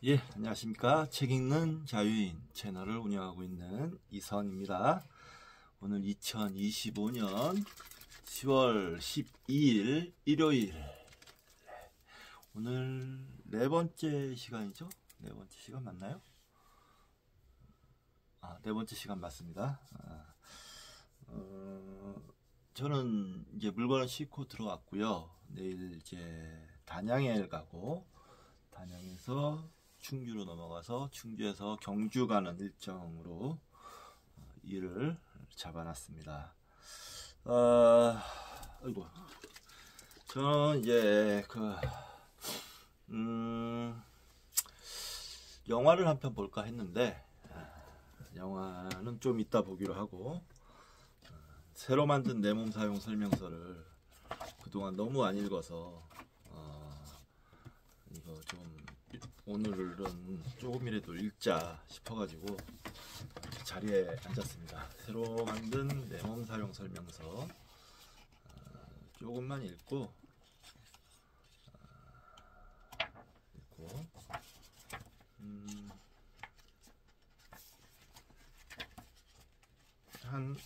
예, 안녕하십니까. 책 읽는 자유인 채널을 운영하고 있는 이선입니다. 오늘 2025년 10월 12일 일요일. 오늘 네 번째 시간이죠? 네 번째 시간 맞나요? 네 번째 시간 맞습니다. 저는 이제 물건을 싣고 들어왔고요. 내일 이제 단양에 가고, 단양에서 충주로 넘어가서 충주에서 경주 가는 일정으로 일을 잡아놨습니다. 아이고, 저는 이제 영화를 한 편 볼까 했는데 영화는 좀 이따 보기로 하고, 새로 만든 내 몸 사용 설명서를 그동안 너무 안 읽어서 이거 좀 오늘은 조금이라도 읽자 싶어가지고 자리에 앉았습니다. 새로 만든 내 몸 사용 설명서 조금만 읽고 한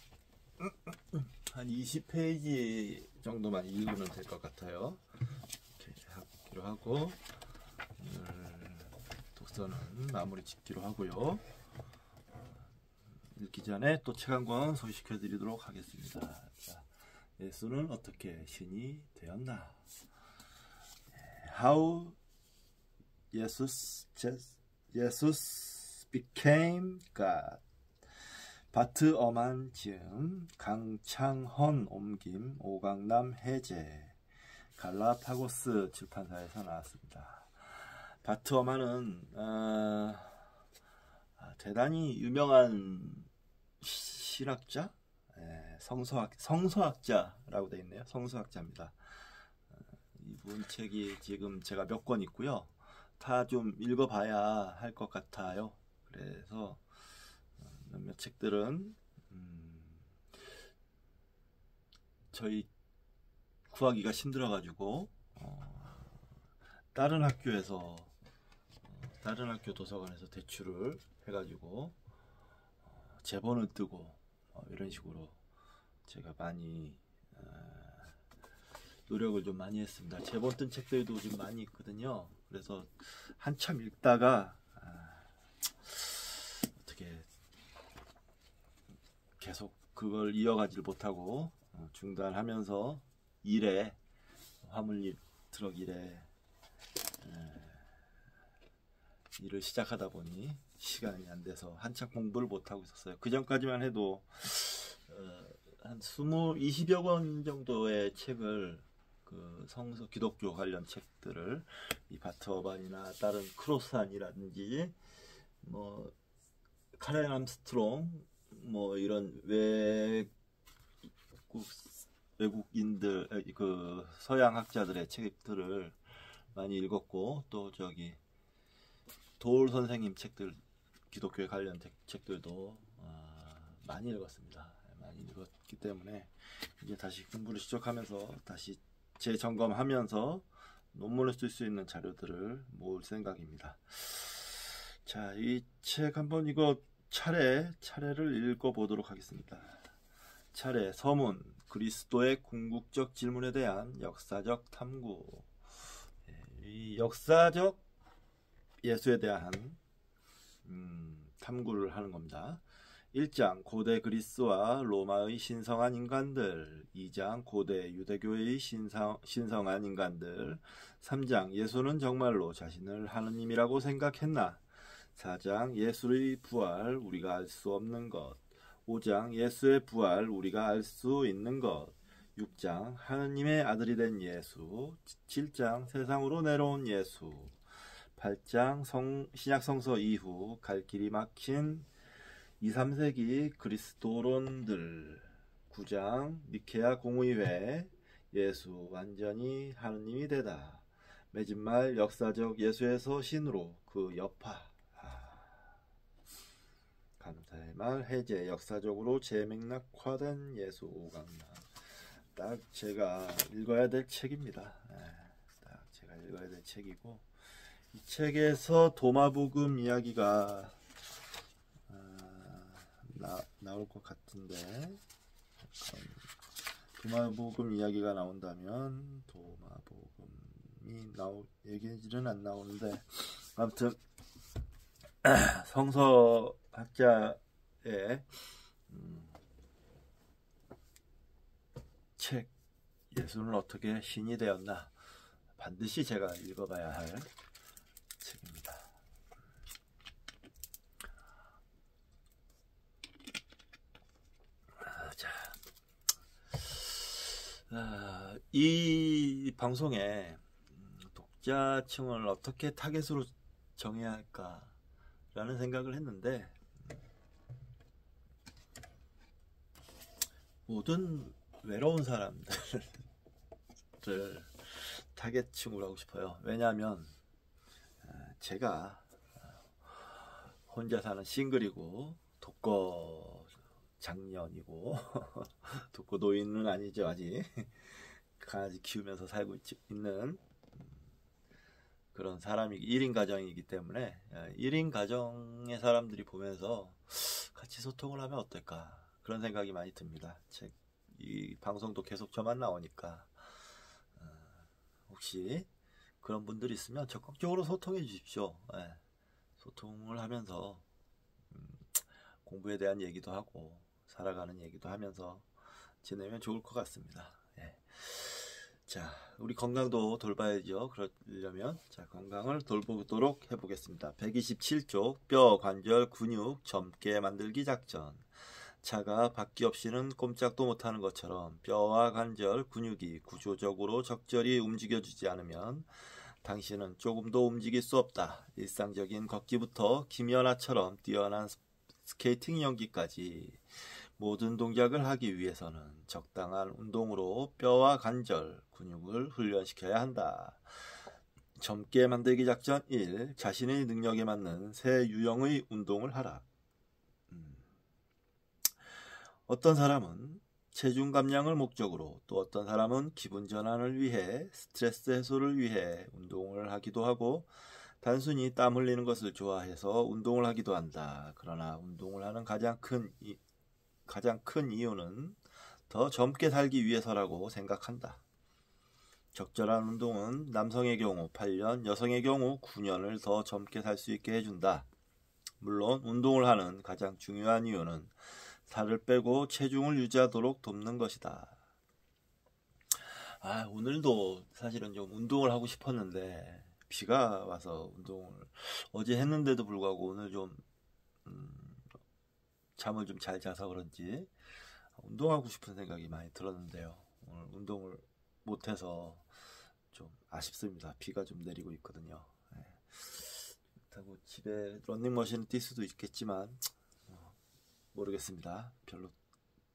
20페이지 정도만 읽으면 될 것 같아요. 이렇게 하기로 하고 오늘 독서는 마무리 짓기로 하고요. 읽기 전에 또 책 한 권 소개시켜 드리도록 하겠습니다. 자, 예수는 어떻게 신이 되었나? How Jesus became God. 바트 어만 지음, 강창헌 옮김, 오강남 해제, 갈라파고스 출판사에서 나왔습니다. 바트 어만은 대단히 유명한 실학자, 성서학자라고 되어 있네요. 성서학자입니다. 이분 책이 지금 제가 몇 권 있고요. 다 좀 읽어봐야 할 것 같아요. 그래서 몇몇 책들은 저희 구하기가 힘들어가지고 다른 학교 도서관에서 대출을 해가지고 제본을 뜨고 이런 식으로 제가 많이 노력을 좀 많이 했습니다. 제본 뜬 책들도 좀 많이 있거든요. 그래서 한참 읽다가 어떻게 계속 그걸 이어가지를 못하고 중단하면서 화물 트럭 일에 일을 시작하다 보니 시간이 안 돼서 한참 공부를 못하고 있었어요. 그 전까지만 해도 한 20여 권 정도의 책을 성서 기독교 관련 책들을 이 바트 어반이나 다른 크로스안이라든지 카렌 암스트롱 이런 외국인들 서양 학자들의 책들을 많이 읽었고, 또 도울 선생님 책들, 기독교에 관련 책들도 많이 읽었습니다. 많이 읽었기 때문에 이제 다시 공부를 시작하면서 다시 재점검하면서 논문을 쓸 수 있는 자료들을 모을 생각입니다. 자, 이 책 한번 차례를 읽어보도록 하겠습니다. 차례 서문, 그리스도의 궁극적 질문에 대한 역사적 탐구. 이 역사적 예수에 대한 탐구를 하는 겁니다. 1장 고대 그리스와 로마의 신성한 인간들, 2장 고대 유대교의 신성한 인간들, 3장 예수는 정말로 자신을 하느님이라고 생각했나, 4장 예수의 부활 우리가 알 수 없는 것, 5장 예수의 부활 우리가 알 수 있는 것, 6장 하느님의 아들이 된 예수, 7장 세상으로 내려온 예수, 8장 신약 성서 이후 갈 길이 막힌 2, 3세기 그리스도론들, 9장 니케아 공의회 예수 완전히 하느님이 되다, 맺은 말 역사적 예수에서 신으로 그 여파, 감사의 말 해제 역사적으로 재맥락화된 예수 오강남. 딱 제가 읽어야 될 책입니다. 딱 제가 읽어야 될 책이고, 이 책에서 도마복음 이야기가 나올 것 같은데, 도마복음 이야기가 나온다면 도마복음이 얘기는 안 나오는데, 아무튼 성서학자의 책 예수는 어떻게 신이 되었나, 반드시 제가 읽어봐야 할 책입니다. 이 방송에 독자층을 어떻게 타겟으로 정해야 할까라는 생각을 했는데, 모든 외로운 사람들을 타겟층으로 하고 싶어요. 왜냐하면 제가 혼자 사는 싱글이고 독거 장년이고 독거 노인은 아니죠, 아직. 강아지 키우면서 살고 있는 그런 사람이 1인 가정이기 때문에 1인 가정의 사람들이 보면서 같이 소통을 하면 어떨까, 그런 생각이 많이 듭니다. 이 방송도 계속 저만 나오니까 혹시 그런 분들이 있으면 적극적으로 소통해 주십시오. 소통을 하면서 공부에 대한 얘기도 하고 살아가는 얘기도 하면서 지내면 좋을 것 같습니다. 자, 우리 건강도 돌봐야죠. 그러려면 건강을 돌보도록 해보겠습니다. 127쪽 뼈, 관절, 근육 젊게 만들기 작전. 차가 바퀴 없이는 꼼짝도 못하는 것처럼 뼈와 관절, 근육이 구조적으로 적절히 움직여주지 않으면 당신은 조금도 움직일 수 없다. 일상적인 걷기부터 김연아처럼 뛰어난 스케이팅 연기까지 모든 동작을 하기 위해서는 적당한 운동으로 뼈와 관절, 근육을 훈련시켜야 한다. 젊게 만들기 작전 1. 자신의 능력에 맞는 새 유형의 운동을 하라. 어떤 사람은 체중 감량을 목적으로, 또 어떤 사람은 기분 전환을 위해, 스트레스 해소를 위해 운동을 하기도 하고, 단순히 땀 흘리는 것을 좋아해서 운동을 하기도 한다. 그러나 운동을 하는 가장 큰 이유는 더 젊게 살기 위해서라고 생각한다. 적절한 운동은 남성의 경우 8년, 여성의 경우 9년을 더 젊게 살 수 있게 해준다. 물론 운동을 하는 가장 중요한 이유는 살을 빼고 체중을 유지하도록 돕는 것이다. 오늘도 사실은 좀 운동을 하고 싶었는데 비가 와서 운동을 어제 했는데도 불구하고 오늘 좀 잠을 좀 잘 자서 그런지 운동하고 싶은 생각이 많이 들었는데요. 오늘 운동을 못해서 좀 아쉽습니다. 비가 좀 내리고 있거든요. 그렇다고 집에 런닝머신을 뛸 수도 있겠지만 모르겠습니다.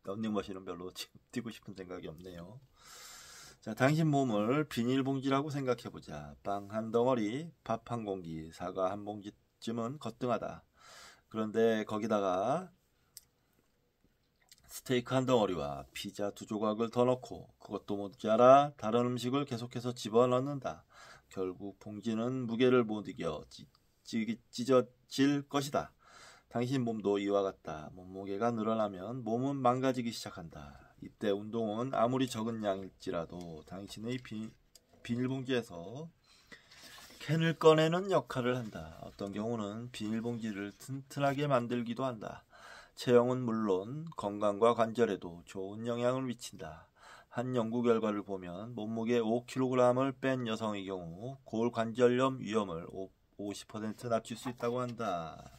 런닝머신은 별로 지금 뛰고 싶은 생각이 없네요. 자, 당신 몸을 비닐봉지라고 생각해보자. 빵 한 덩어리, 밥 한 공기, 사과 한 봉지쯤은 거뜬하다. 그런데 거기다가 스테이크 한 덩어리와 피자 2조각을 더 넣고 그것도 모자라 다른 음식을 계속해서 집어넣는다. 결국 봉지는 무게를 못 이겨 찢어질 것이다. 당신 몸도 이와 같다. 몸무게가 늘어나면 몸은 망가지기 시작한다. 이때 운동은 아무리 적은 양일지라도 당신의 비닐봉지에서 캔을 꺼내는 역할을 한다. 어떤 경우는 비닐봉지를 튼튼하게 만들기도 한다. 체형은 물론 건강과 관절에도 좋은 영향을 미친다. 한 연구 결과를 보면 몸무게 5kg을 뺀 여성의 경우 골관절염 위험을 50% 낮출 수 있다고 한다.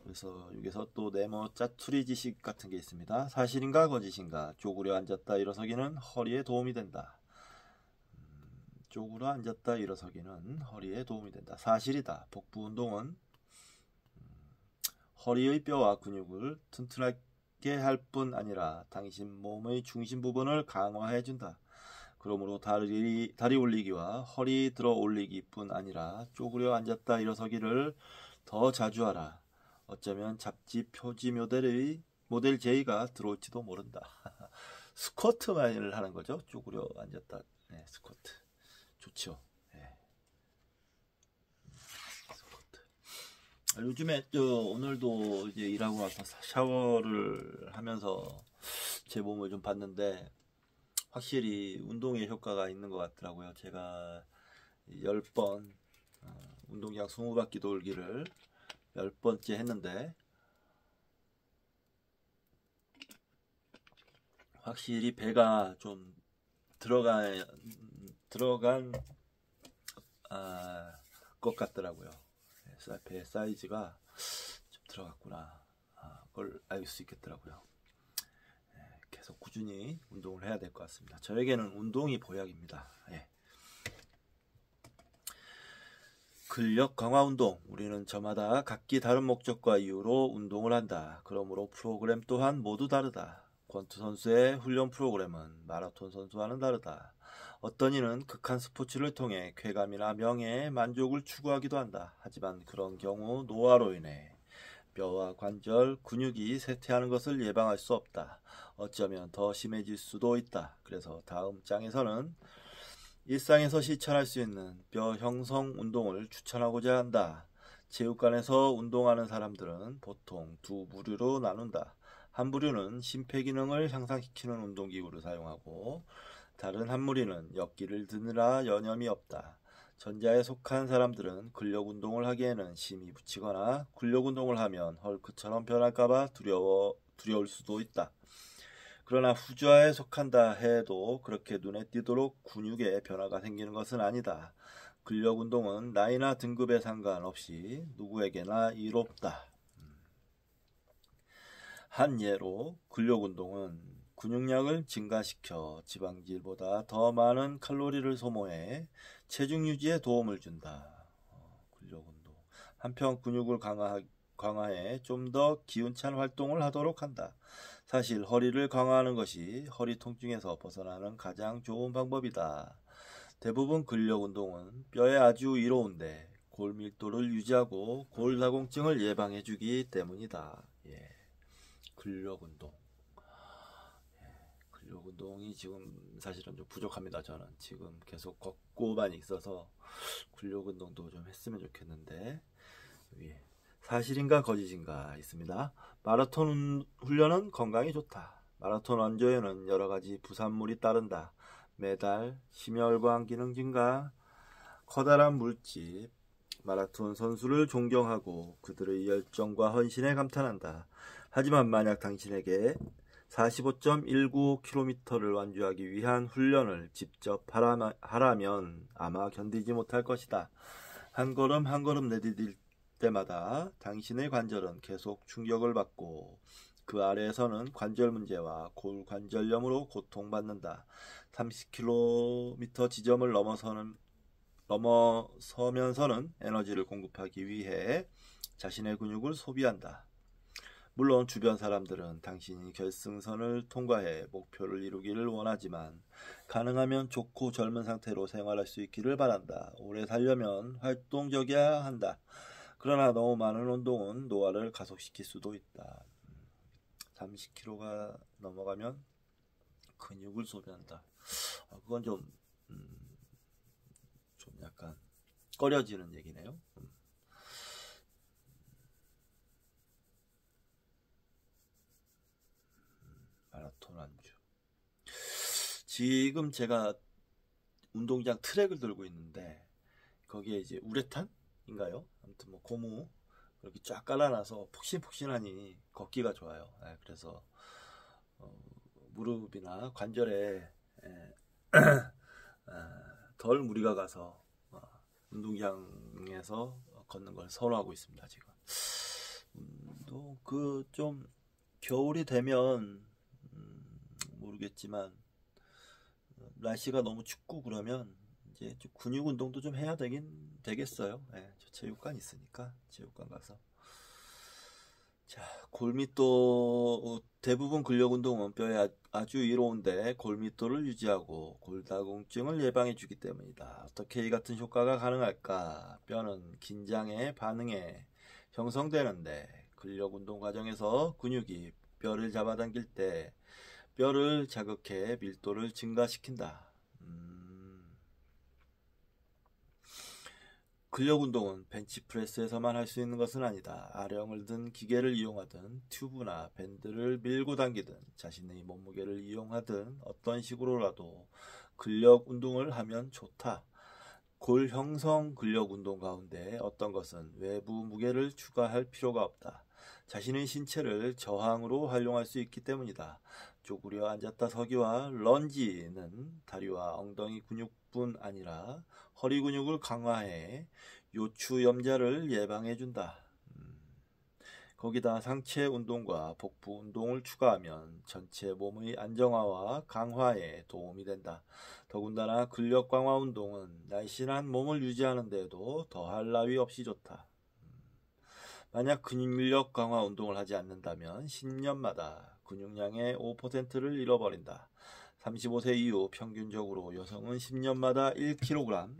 그래서 여기서 또 네모 짜투리 지식 같은 게 있습니다. 사실인가 거짓인가? 쪼그려 앉았다 일어서기는 허리에 도움이 된다. 쪼그려 앉았다 일어서기는 허리에 도움이 된다. 사실이다. 복부 운동은 허리의 뼈와 근육을 튼튼하게 할 뿐 아니라 당신 몸의 중심 부분을 강화해 준다. 그러므로 다리 올리기와 허리 들어 올리기 뿐 아니라 쪼그려 앉았다 일어서기를 더 자주 하라. 어쩌면 잡지 표지 모델 J가 들어올지도 모른다. 스쿼트만을 하는 거죠. 쪼그려 앉았다. 스쿼트. 좋죠. 요즘에 오늘도 이제 일하고 나서 샤워를 하면서 제 몸을 좀 봤는데 확실히 운동에 효과가 있는 것 같더라고요. 제가 10번 운동장 20바퀴 돌기를 10번째 했는데 확실히 배가 좀 들어간 것 같더라고요. 배 사이즈가 좀 들어갔구나. 그걸 알 수 있겠더라고요. 계속 꾸준히 운동을 해야 될 것 같습니다. 저에게는 운동이 보약입니다. 근력 강화 운동. 우리는 저마다 각기 다른 목적과 이유로 운동을 한다. 그러므로 프로그램 또한 모두 다르다. 권투 선수의 훈련 프로그램은 마라톤 선수와는 다르다. 어떤 이는 극한 스포츠를 통해 쾌감이나 명예, 만족을 추구하기도 한다. 하지만 그런 경우 노화로 인해 뼈와 관절, 근육이 쇠퇴하는 것을 예방할 수 없다. 어쩌면 더 심해질 수도 있다. 그래서 다음 장에서는 일상에서 실천할 수 있는 뼈 형성 운동을 추천하고자 한다. 체육관에서 운동하는 사람들은 보통 두 부류로 나눈다. 한 부류는 심폐기능을 향상시키는 운동기구를 사용하고 다른 한 무리는 역기를 드느라 여념이 없다. 전자에 속한 사람들은 근력 운동을 하기에는 심이 붙이거나 근력 운동을 하면 헐크처럼 변할까봐 두려울 수도 있다. 그러나 후자에 속한다 해도 그렇게 눈에 띄도록 근육에 변화가 생기는 것은 아니다. 근력 운동은 나이나 등급에 상관없이 누구에게나 이롭다. 한 예로 근력 운동은 근육량을 증가시켜 지방질보다 더 많은 칼로리를 소모해 체중 유지에 도움을 준다. 근력 운동. 한편 근육을 강화해 좀 더 기운찬 활동을 하도록 한다. 사실 허리를 강화하는 것이 허리 통증에서 벗어나는 가장 좋은 방법이다. 대부분 근력 운동은 뼈에 아주 이로운데 골 밀도를 유지하고 골다공증을 예방해주기 때문이다. 근력 운동. 근력 운동이 지금 사실은 좀 부족합니다. 저는 지금 계속 걷고만 있어서 근력 운동도 좀 했으면 좋겠는데 사실인가 거짓인가 있습니다. 마라톤 훈련은 건강에 좋다. 마라톤 완주에는 여러가지 부산물이 따른다. 메달, 심혈관 기능 증가, 커다란 물집. 마라톤 선수를 존경하고 그들의 열정과 헌신에 감탄한다. 하지만 만약 당신에게 45.19km를 완주하기 위한 훈련을 직접 하라면 아마 견디지 못할 것이다. 한 걸음 한 걸음 내디딜 때마다 당신의 관절은 계속 충격을 받고 그 아래에서는 관절 문제와 골관절염으로 고통받는다. 30km 지점을 넘어서면서는 에너지를 공급하기 위해 자신의 근육을 소비한다. 물론 주변 사람들은 당신이 결승선을 통과해 목표를 이루기를 원하지만 가능하면 좋고 젊은 상태로 생활할 수 있기를 바란다. 오래 살려면 활동적이어야 한다. 그러나 너무 많은 운동은 노화를 가속시킬 수도 있다. 30kg가 넘어가면 근육을 소비한다. 그건 좀 약간 꺼려지는 얘기네요. 마라톤 안주. 지금 제가 운동장 트랙을 들고 있는데 거기에 이제 우레탄인가요? 아무튼 뭐 고무 이렇게 쫙 깔아놔서 푹신푹신하니 걷기가 좋아요. 그래서 무릎이나 관절에 덜 무리가 가서 운동장에서 걷는 걸 선호하고 있습니다. 지금 또 좀 겨울이 되면 모르겠지만 날씨가 너무 춥고 그러면 이제 좀 근육 운동도 좀 해야 되겠어요. 저 체육관 있으니까 체육관 가서. 자, 골밀도 대부분 근력 운동은 뼈에 아주 이로운데 골밀도를 유지하고 골다공증을 예방해 주기 때문이다. 어떻게 이 같은 효과가 가능할까? 뼈는 긴장에 반응해 형성되는데 근력 운동 과정에서 근육이 뼈를 잡아당길 때 뼈를 자극해 밀도를 증가시킨다. 근력 운동은 벤치프레스에서만 할 수 있는 것은 아니다. 아령을 든 기계를 이용하든 튜브나 밴드를 밀고 당기든 자신의 몸무게를 이용하든 어떤 식으로라도 근력 운동을 하면 좋다. 골 형성 근력 운동 가운데 어떤 것은 외부 무게를 추가할 필요가 없다. 자신의 신체를 저항으로 활용할 수 있기 때문이다. 쪼그려 앉았다 서기와 런지는 다리와 엉덩이 근육뿐 아니라 허리 근육을 강화해 요추 염자를 예방해준다. 거기다 상체 운동과 복부 운동을 추가하면 전체 몸의 안정화와 강화에 도움이 된다. 더군다나 근력 강화 운동은 날씬한 몸을 유지하는 데에도 더할 나위 없이 좋다. 만약 근력 강화 운동을 하지 않는다면 10년마다 근육량의 5%를 잃어버린다. 35세 이후 평균적으로 여성은 10년마다 1kg,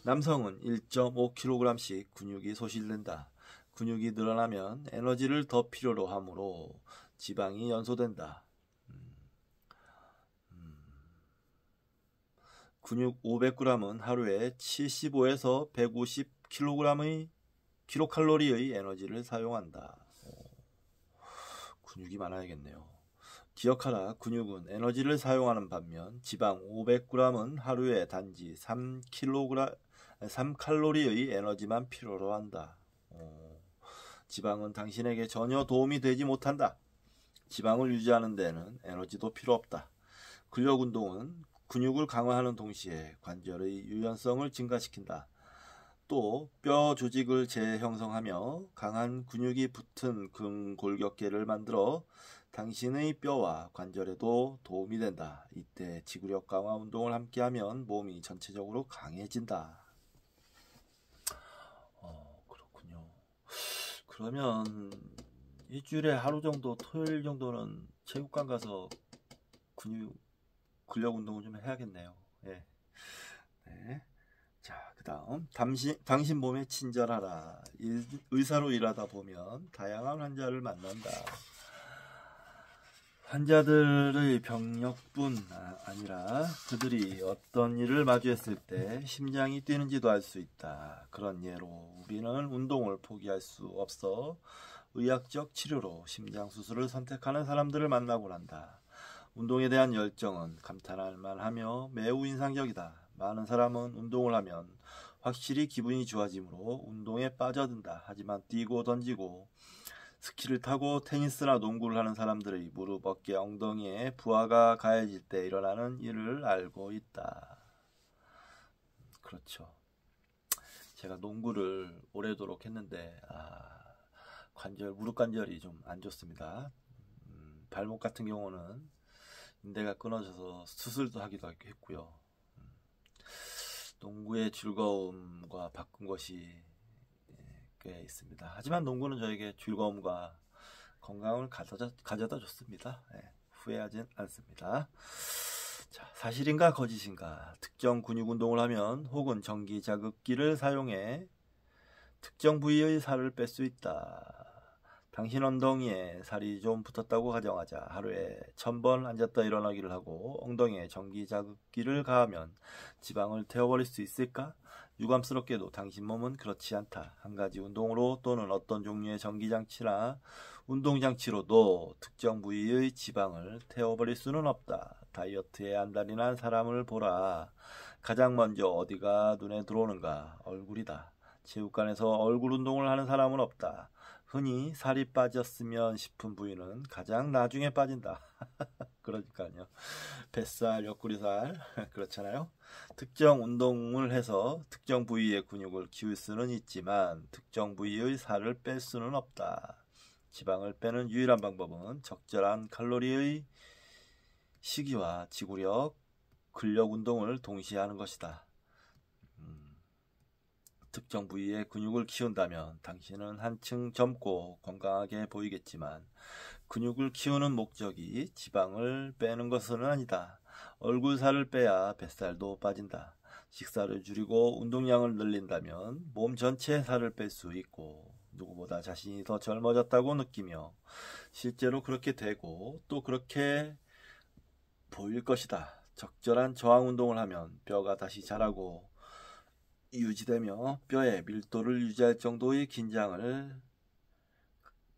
남성은 1.5kg씩 근육이 소실된다. 근육이 늘어나면 에너지를 더 필요로 하므로 지방이 연소된다. 근육 500g은 하루에 75에서 150kg의 킬로칼로리의 에너지를 사용한다. 근육이 많아야겠네요. 기억하라. 근육은 에너지를 사용하는 반면 지방 500g은 하루에 단지 3칼로리의 에너지만 필요로 한다. 지방은 당신에게 전혀 도움이 되지 못한다. 지방을 유지하는 데는 에너지도 필요 없다. 근력 운동은 근육을 강화하는 동시에 관절의 유연성을 증가시킨다. 또 뼈 조직을 재형성하며 강한 근육이 붙은 근골격계를 만들어 당신의 뼈와 관절에도 도움이 된다. 이때 지구력 강화 운동을 함께하면 몸이 전체적으로 강해진다. 그렇군요. 그러면 일주일에 하루 정도, 토요일 정도는 체육관 가서 근력 운동을 좀 해야겠네요. 예. 네. 자, 그 다음 당신 몸에 친절하라. 의사로 일하다 보면 다양한 환자를 만난다. 환자들의 병력뿐 아니라 그들이 어떤 일을 마주했을 때 심장이 뛰는지도 알 수 있다. 그런 예로 우리는 운동을 포기할 수 없어 의학적 치료로 심장 수술을 선택하는 사람들을 만나곤 한다. 운동에 대한 열정은 감탄할 만하며 매우 인상적이다. 많은 사람은 운동을 하면 확실히 기분이 좋아지므로 운동에 빠져든다. 하지만 뛰고 던지고 스키를 타고 테니스나 농구를 하는 사람들의 무릎, 어깨, 엉덩이에 부하가 가해질 때 일어나는 일을 알고 있다. 그렇죠. 제가 농구를 오래도록 했는데 무릎 관절이 좀 안 좋습니다. 발목 같은 경우는 인대가 끊어져서 수술도 하기도 했고요. 농구의 즐거움과 바꾼 것이 꽤 있습니다. 하지만 농구는 저에게 즐거움과 건강을 가져다 줬습니다. 후회하진 않습니다. 자, 사실인가 거짓인가? 특정 근육 운동을 하면 혹은 전기 자극기를 사용해 특정 부위의 살을 뺄 수 있다. 당신 엉덩이에 살이 좀 붙었다고 가정하자. 하루에 1000번 앉았다 일어나기를 하고 엉덩이에 전기 자극기를 가하면 지방을 태워버릴 수 있을까? 유감스럽게도 당신 몸은 그렇지 않다. 한 가지 운동으로 또는 어떤 종류의 전기장치나 운동장치로도 특정 부위의 지방을 태워버릴 수는 없다. 다이어트에 안달이 난 사람을 보라. 가장 먼저 어디가 눈에 들어오는가? 얼굴이다. 체육관에서 얼굴 운동을 하는 사람은 없다. 흔히 살이 빠졌으면 싶은 부위는 가장 나중에 빠진다. 그러니까요. 뱃살, 옆구리살 그렇잖아요. 특정 운동을 해서 특정 부위의 근육을 키울 수는 있지만 특정 부위의 살을 뺄 수는 없다. 지방을 빼는 유일한 방법은 적절한 칼로리의 식이와 지구력, 근력 운동을 동시에 하는 것이다. 특정 부위의 근육을 키운다면 당신은 한층 젊고 건강하게 보이겠지만 근육을 키우는 목적이 지방을 빼는 것은 아니다. 얼굴 살을 빼야 뱃살도 빠진다. 식사를 줄이고 운동량을 늘린다면 몸 전체의 살을 뺄 수 있고 누구보다 자신이 더 젊어졌다고 느끼며 실제로 그렇게 되고 또 그렇게 보일 것이다. 적절한 저항 운동을 하면 뼈가 다시 자라고 유지되며 뼈의 밀도를 유지할 정도의 긴장을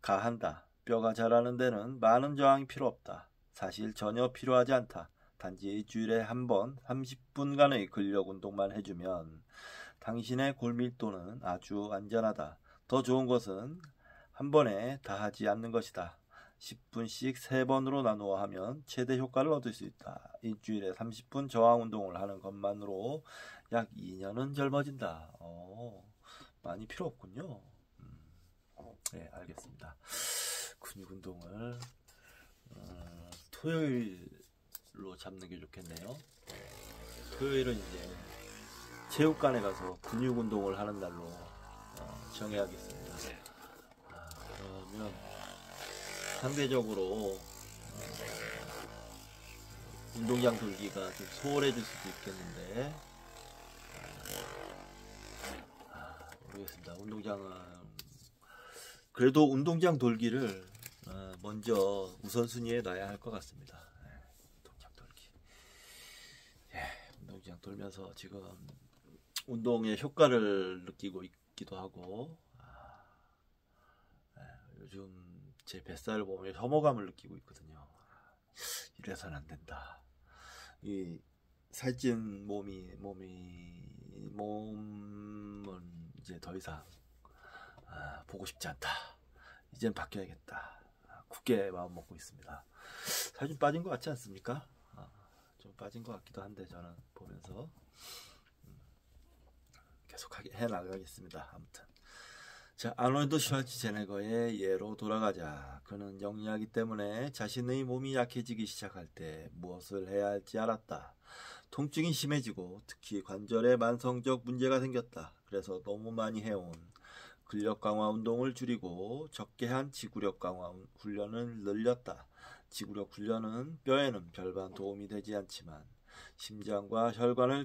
가한다. 뼈가 자라는 데는 많은 저항이 필요 없다. 사실 전혀 필요하지 않다. 단지 일주일에 한 번 30분간의 근력 운동만 해주면 당신의 골밀도는 아주 안전하다. 더 좋은 것은 한 번에 다 하지 않는 것이다. 10분씩 3번으로 나누어 하면 최대 효과를 얻을 수 있다. 일주일에 30분 저항 운동을 하는 것만으로 약 2년은 젊어진다. 많이 필요 없군요. 네, 알겠습니다. 근육 운동을 토요일로 잡는 게 좋겠네요. 토요일은 이제 체육관에 가서 근육 운동을 하는 날로 정해야겠습니다. 그러면 상대적으로 운동장 돌기가 좀 소홀해질 수도 있겠는데 모르겠습니다. 운동장은 그래도 운동장 돌기를 먼저 우선순위에 놔야 할 것 같습니다. 운동장 돌기. 운동장 돌면서 지금 운동의 효과를 느끼고 있기도 하고 요즘 제 뱃살을 보면 혐오감을 느끼고 있거든요. 이래서는 안 된다. 이 살찐 몸은 이제 더 이상 보고 싶지 않다. 이젠 바뀌어야겠다. 굳게 마음 먹고 있습니다. 살 좀 빠진 것 같지 않습니까? 좀 빠진 것 같기도 한데 저는 보면서 계속 해나가겠습니다. 아무튼 자, 아놀드 슈왈츠제네거의 예로 돌아가자. 그는 영리하기 때문에 자신의 몸이 약해지기 시작할 때 무엇을 해야 할지 알았다. 통증이 심해지고 특히 관절에 만성적 문제가 생겼다. 그래서 너무 많이 해온 근력 강화 운동을 줄이고 적게 한 지구력 강화 훈련을 늘렸다. 지구력 훈련은 뼈에는 별반 도움이 되지 않지만 심장과 혈관을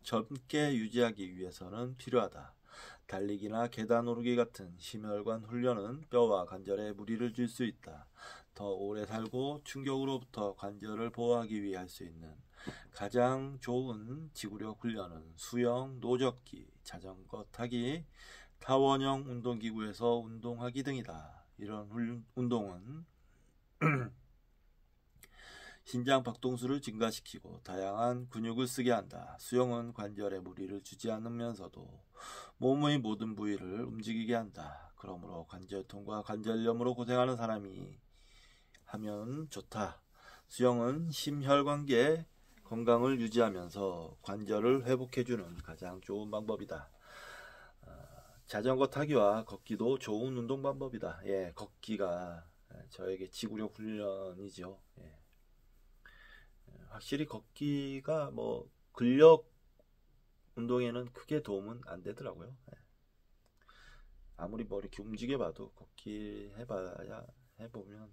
젊게 유지하기 위해서는 필요하다. 달리기나 계단 오르기 같은 심혈관 훈련은 뼈와 관절에 무리를 줄 수 있다. 더 오래 살고 충격으로부터 관절을 보호하기 위해 할 수 있는 가장 좋은 지구력 훈련은 수영, 노젓기, 자전거 타기, 타원형 운동기구에서 운동하기 등이다. 이런 운동은 심장 박동수를 증가시키고 다양한 근육을 쓰게 한다. 수영은 관절에 무리를 주지 않으면서도 몸의 모든 부위를 움직이게 한다. 그러므로 관절통과 관절염으로 고생하는 사람이 하면 좋다. 수영은 심혈관계 건강을 유지하면서 관절을 회복해주는 가장 좋은 방법이다. 자전거 타기와 걷기도 좋은 운동 방법이다. 걷기가 저에게 지구력 훈련이죠. 확실히 걷기가 근력 운동에는 크게 도움은 안 되더라고요. 아무리 이렇게 움직여봐도 걷기 해보면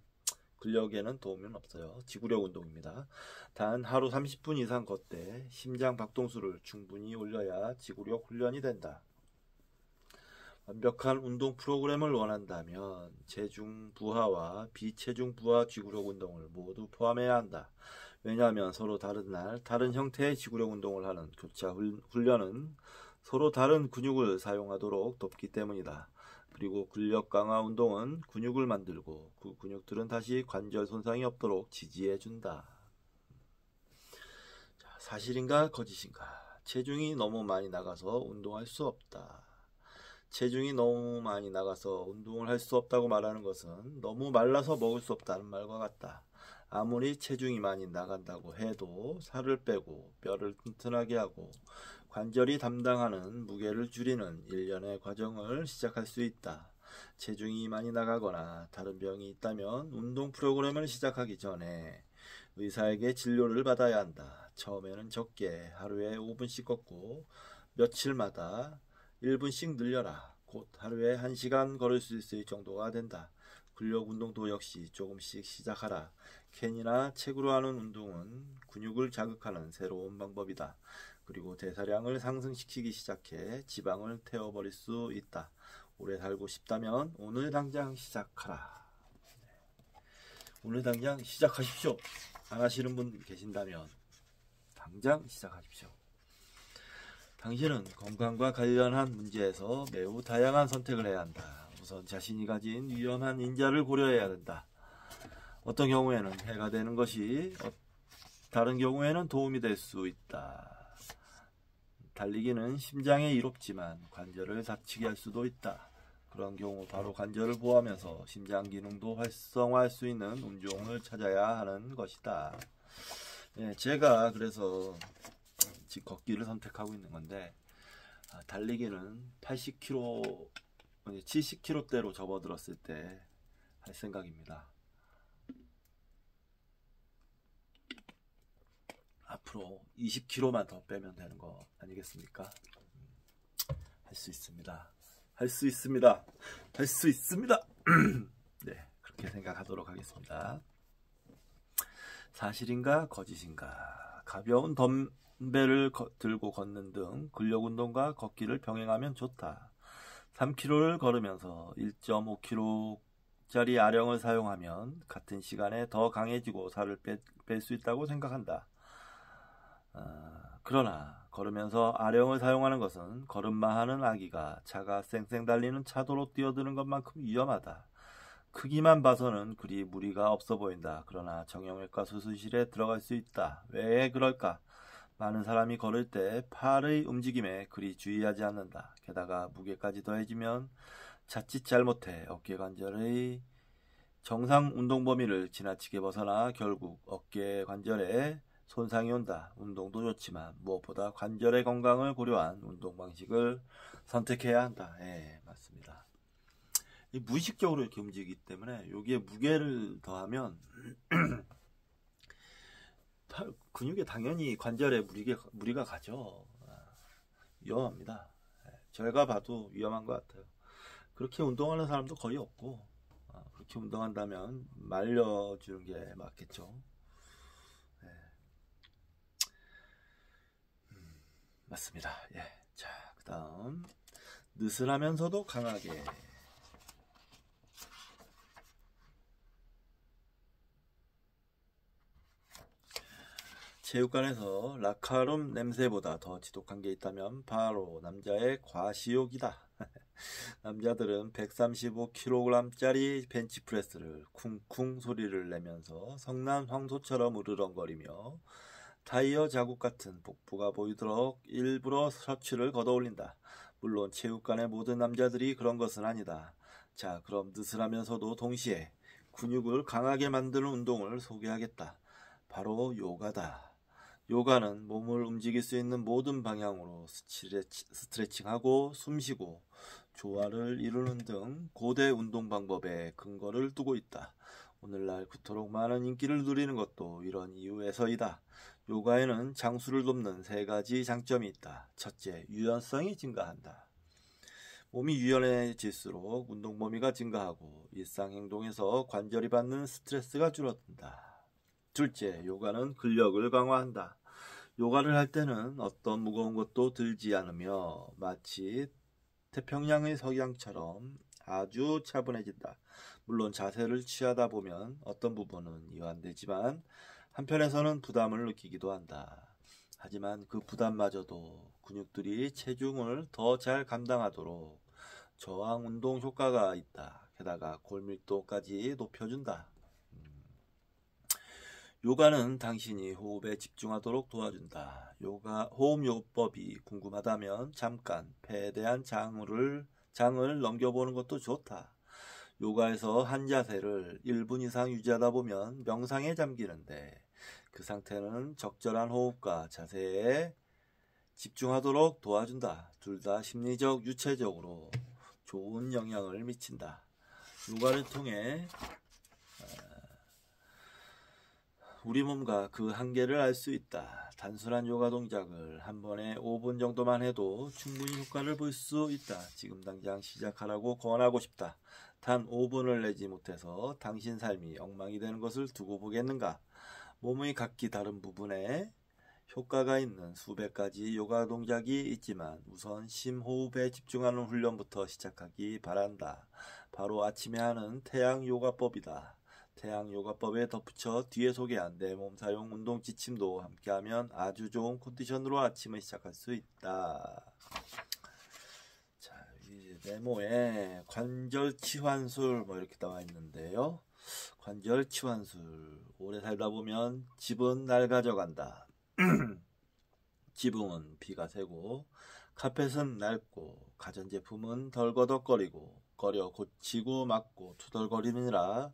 근력에는 도움은 없어요. 지구력 운동입니다. 단 하루 30분 이상 걷되 심장 박동수를 충분히 올려야 지구력 훈련이 된다. 완벽한 운동 프로그램을 원한다면 체중 부하와 비체중 부하 지구력 운동을 모두 포함해야 한다. 왜냐하면 서로 다른 날 다른 형태의 지구력 운동을 하는 교차 훈련은 서로 다른 근육을 사용하도록 돕기 때문이다. 그리고 근력 강화 운동은 근육을 만들고 그 근육들은 다시 관절 손상이 없도록 지지해준다. 사실인가 거짓인가? 체중이 너무 많이 나가서 운동할 수 없다. 체중이 너무 많이 나가서 운동을 할 수 없다고 말하는 것은 너무 말라서 먹을 수 없다는 말과 같다. 아무리 체중이 많이 나간다고 해도 살을 빼고 뼈를 튼튼하게 하고 관절이 담당하는 무게를 줄이는 일련의 과정을 시작할 수 있다. 체중이 많이 나가거나 다른 병이 있다면 운동 프로그램을 시작하기 전에 의사에게 진료를 받아야 한다. 처음에는 적게 하루에 5분씩 걷고 며칠마다 1분씩 늘려라. 곧 하루에 1시간 걸을 수 있을 정도가 된다. 근력 운동도 역시 조금씩 시작하라. 캔이나 책으로 하는 운동은 근육을 자극하는 새로운 방법이다. 그리고 대사량을 상승시키기 시작해 지방을 태워버릴 수 있다. 오래 살고 싶다면 오늘 당장 시작하라. 오늘 당장 시작하십시오. 안 하시는 분 계신다면 당장 시작하십시오. 당신은 건강과 관련한 문제에서 매우 다양한 선택을 해야 한다. 우선 자신이 가진 위험한 인자를 고려해야 된다. 어떤 경우에는 해가 되는 것이 다른 경우에는 도움이 될 수 있다. 달리기는 심장에 이롭지만 관절을 다치게 할 수도 있다. 그런 경우 바로 관절을 보호하면서 심장 기능도 활성화할 수 있는 운동을 찾아야 하는 것이다. 제가 그래서 걷기를 선택하고 있는 건데, 달리기는 80km, 70km대로 접어들었을 때 할 생각입니다. 앞으로 20km만 더 빼면 되는 거 아니겠습니까? 할 수 있습니다. 할 수 있습니다. 할 수 있습니다. 네, 그렇게 생각하도록 하겠습니다. 사실인가 거짓인가? 가벼운 덤벨을 들고 걷는 등 근력운동과 걷기를 병행하면 좋다. 3km를 걸으면서 1.5kg짜리 아령을 사용하면 같은 시간에 더 강해지고 살을 뺄 수 있다고 생각한다. 그러나 걸으면서 아령을 사용하는 것은 걸음마 하는 아기가 차가 쌩쌩 달리는 차도로 뛰어드는 것만큼 위험하다. 크기만 봐서는 그리 무리가 없어 보인다. 그러나 정형외과 수술실에 들어갈 수 있다. 왜 그럴까? 많은 사람이 걸을 때 팔의 움직임에 그리 주의하지 않는다. 게다가 무게까지 더해지면 자칫 잘못해 어깨관절의 정상 운동 범위를 지나치게 벗어나 결국 어깨관절에 손상이 온다. 운동도 좋지만 무엇보다 관절의 건강을 고려한 운동 방식을 선택해야 한다. 맞습니다. 무의식적으로 이렇게 움직이기 때문에 여기에 무게를 더하면 근육에 당연히 관절에 무리가 가죠. 위험합니다. 제가 봐도 위험한 것 같아요. 그렇게 운동하는 사람도 거의 없고, 그렇게 운동한다면 말려주는 게 맞겠죠. 맞습니다. 자, 그 다음 느슨하면서도 강하게. 체육관에서 라카룸 냄새보다 더 지독한 게 있다면 바로 남자의 과시욕이다. 남자들은 135kg짜리 벤치프레스를 쿵쿵 소리를 내면서 성난 황소처럼 으르렁거리며 타이어 자국 같은 복부가 보이도록 일부러 셔츠를 걷어올린다. 물론 체육관의 모든 남자들이 그런 것은 아니다. 자, 그럼 느슨하면서도 동시에 근육을 강하게 만드는 운동을 소개하겠다. 바로 요가다. 요가는 몸을 움직일 수 있는 모든 방향으로 스트레칭하고 숨쉬고 조화를 이루는 등 고대 운동 방법에 근거를 두고 있다. 오늘날 그토록 많은 인기를 누리는 것도 이런 이유에서이다. 요가에는 장수를 돕는 3가지 장점이 있다. 첫째, 유연성이 증가한다. 몸이 유연해질수록 운동 범위가 증가하고 일상 행동에서 관절이 받는 스트레스가 줄어든다. 둘째, 요가는 근력을 강화한다. 요가를 할 때는 어떤 무거운 것도 들지 않으며 마치 태평양의 석양처럼 아주 차분해진다. 물론 자세를 취하다 보면 어떤 부분은 이완되지만 한편에서는 부담을 느끼기도 한다. 하지만 그 부담마저도 근육들이 체중을 더 잘 감당하도록 저항 운동 효과가 있다. 게다가 골밀도까지 높여준다. 요가는 당신이 호흡에 집중하도록 도와준다. 호흡요법이 궁금하다면 잠깐 폐에 대한 장을 넘겨보는 것도 좋다. 요가에서 한 자세를 1분 이상 유지하다 보면 명상에 잠기는데 그 상태는 적절한 호흡과 자세에 집중하도록 도와준다. 둘 다 심리적, 유체적으로 좋은 영향을 미친다. 요가를 통해 우리 몸과 그 한계를 알 수 있다. 단순한 요가 동작을 한 번에 5분 정도만 해도 충분히 효과를 볼 수 있다. 지금 당장 시작하라고 권하고 싶다. 단 5분을 내지 못해서 당신 삶이 엉망이 되는 것을 두고 보겠는가? 몸의 각기 다른 부분에 효과가 있는 수백 가지 요가 동작이 있지만 우선 심호흡에 집중하는 훈련부터 시작하기 바란다. 바로 아침에 하는 태양 요가법이다. 태양 요가법에 덧붙여 뒤에 소개한 내 몸 사용 운동 지침도 함께하면 아주 좋은 컨디션으로 아침을 시작할 수 있다. 자, 이 네모에 관절 치환술 뭐 이렇게 나와 있는데요. 관절 치환술. 오래 살다 보면 집은 낡아져간다. 지붕은 비가 새고 카펫은 낡고 가전제품은 덜거덕거리고 거려 고치고 막고 투덜거리느라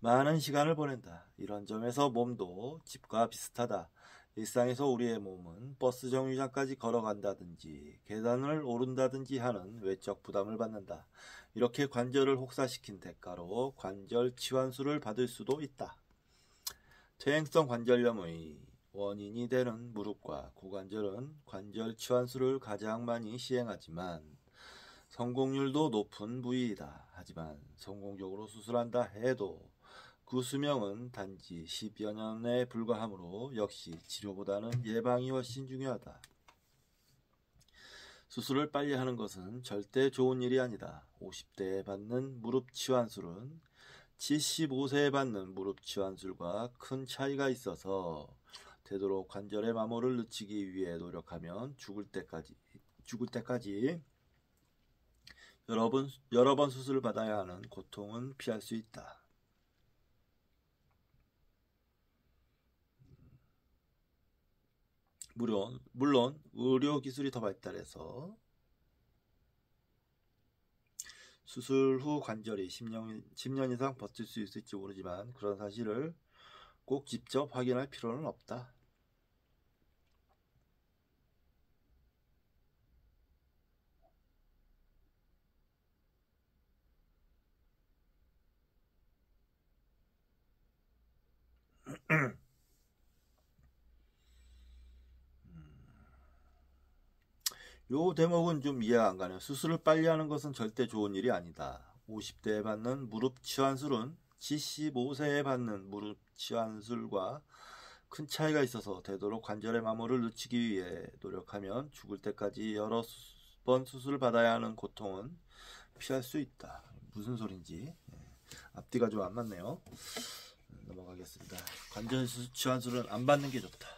많은 시간을 보낸다. 이런 점에서 몸도 집과 비슷하다. 일상에서 우리의 몸은 버스 정류장까지 걸어간다든지 계단을 오른다든지 하는 외적 부담을 받는다. 이렇게 관절을 혹사시킨 대가로 관절 치환술을 받을 수도 있다. 퇴행성 관절염의 원인이 되는 무릎과 고관절은 관절 치환술을 가장 많이 시행하지만 성공률도 높은 부위이다. 하지만 성공적으로 수술한다 해도 그 수명은 단지 10여 년에 불과하므로 역시 치료보다는 예방이 훨씬 중요하다. 수술을 빨리 하는 것은 절대 좋은 일이 아니다. 50대에 받는 무릎 치환술은 75세에 받는 무릎 치환술과 큰 차이가 있어서 되도록 관절의 마모를 늦추기 위해 노력하면 죽을 때까지 여러 번 수술을 받아야 하는 고통은 피할 수 있다. 물론 의료 기술이 더 발달해서 수술 후 관절이 10년 이상 버틸 수 있을지 모르지만 그런 사실을 꼭 직접 확인할 필요는 없다. 요 대목은 좀 이해가 안 가네요. 수술을 빨리 하는 것은 절대 좋은 일이 아니다. 50대에 받는 무릎 치환술은 75세에 받는 무릎 치환술과 큰 차이가 있어서 되도록 관절의 마모를 늦추기 위해 노력하면 죽을 때까지 여러 번 수술을 받아야 하는 고통은 피할 수 있다. 무슨 소린지 앞뒤가 좀 안 맞네요. 넘어가겠습니다. 관절 치환술은 안 받는 게 좋다.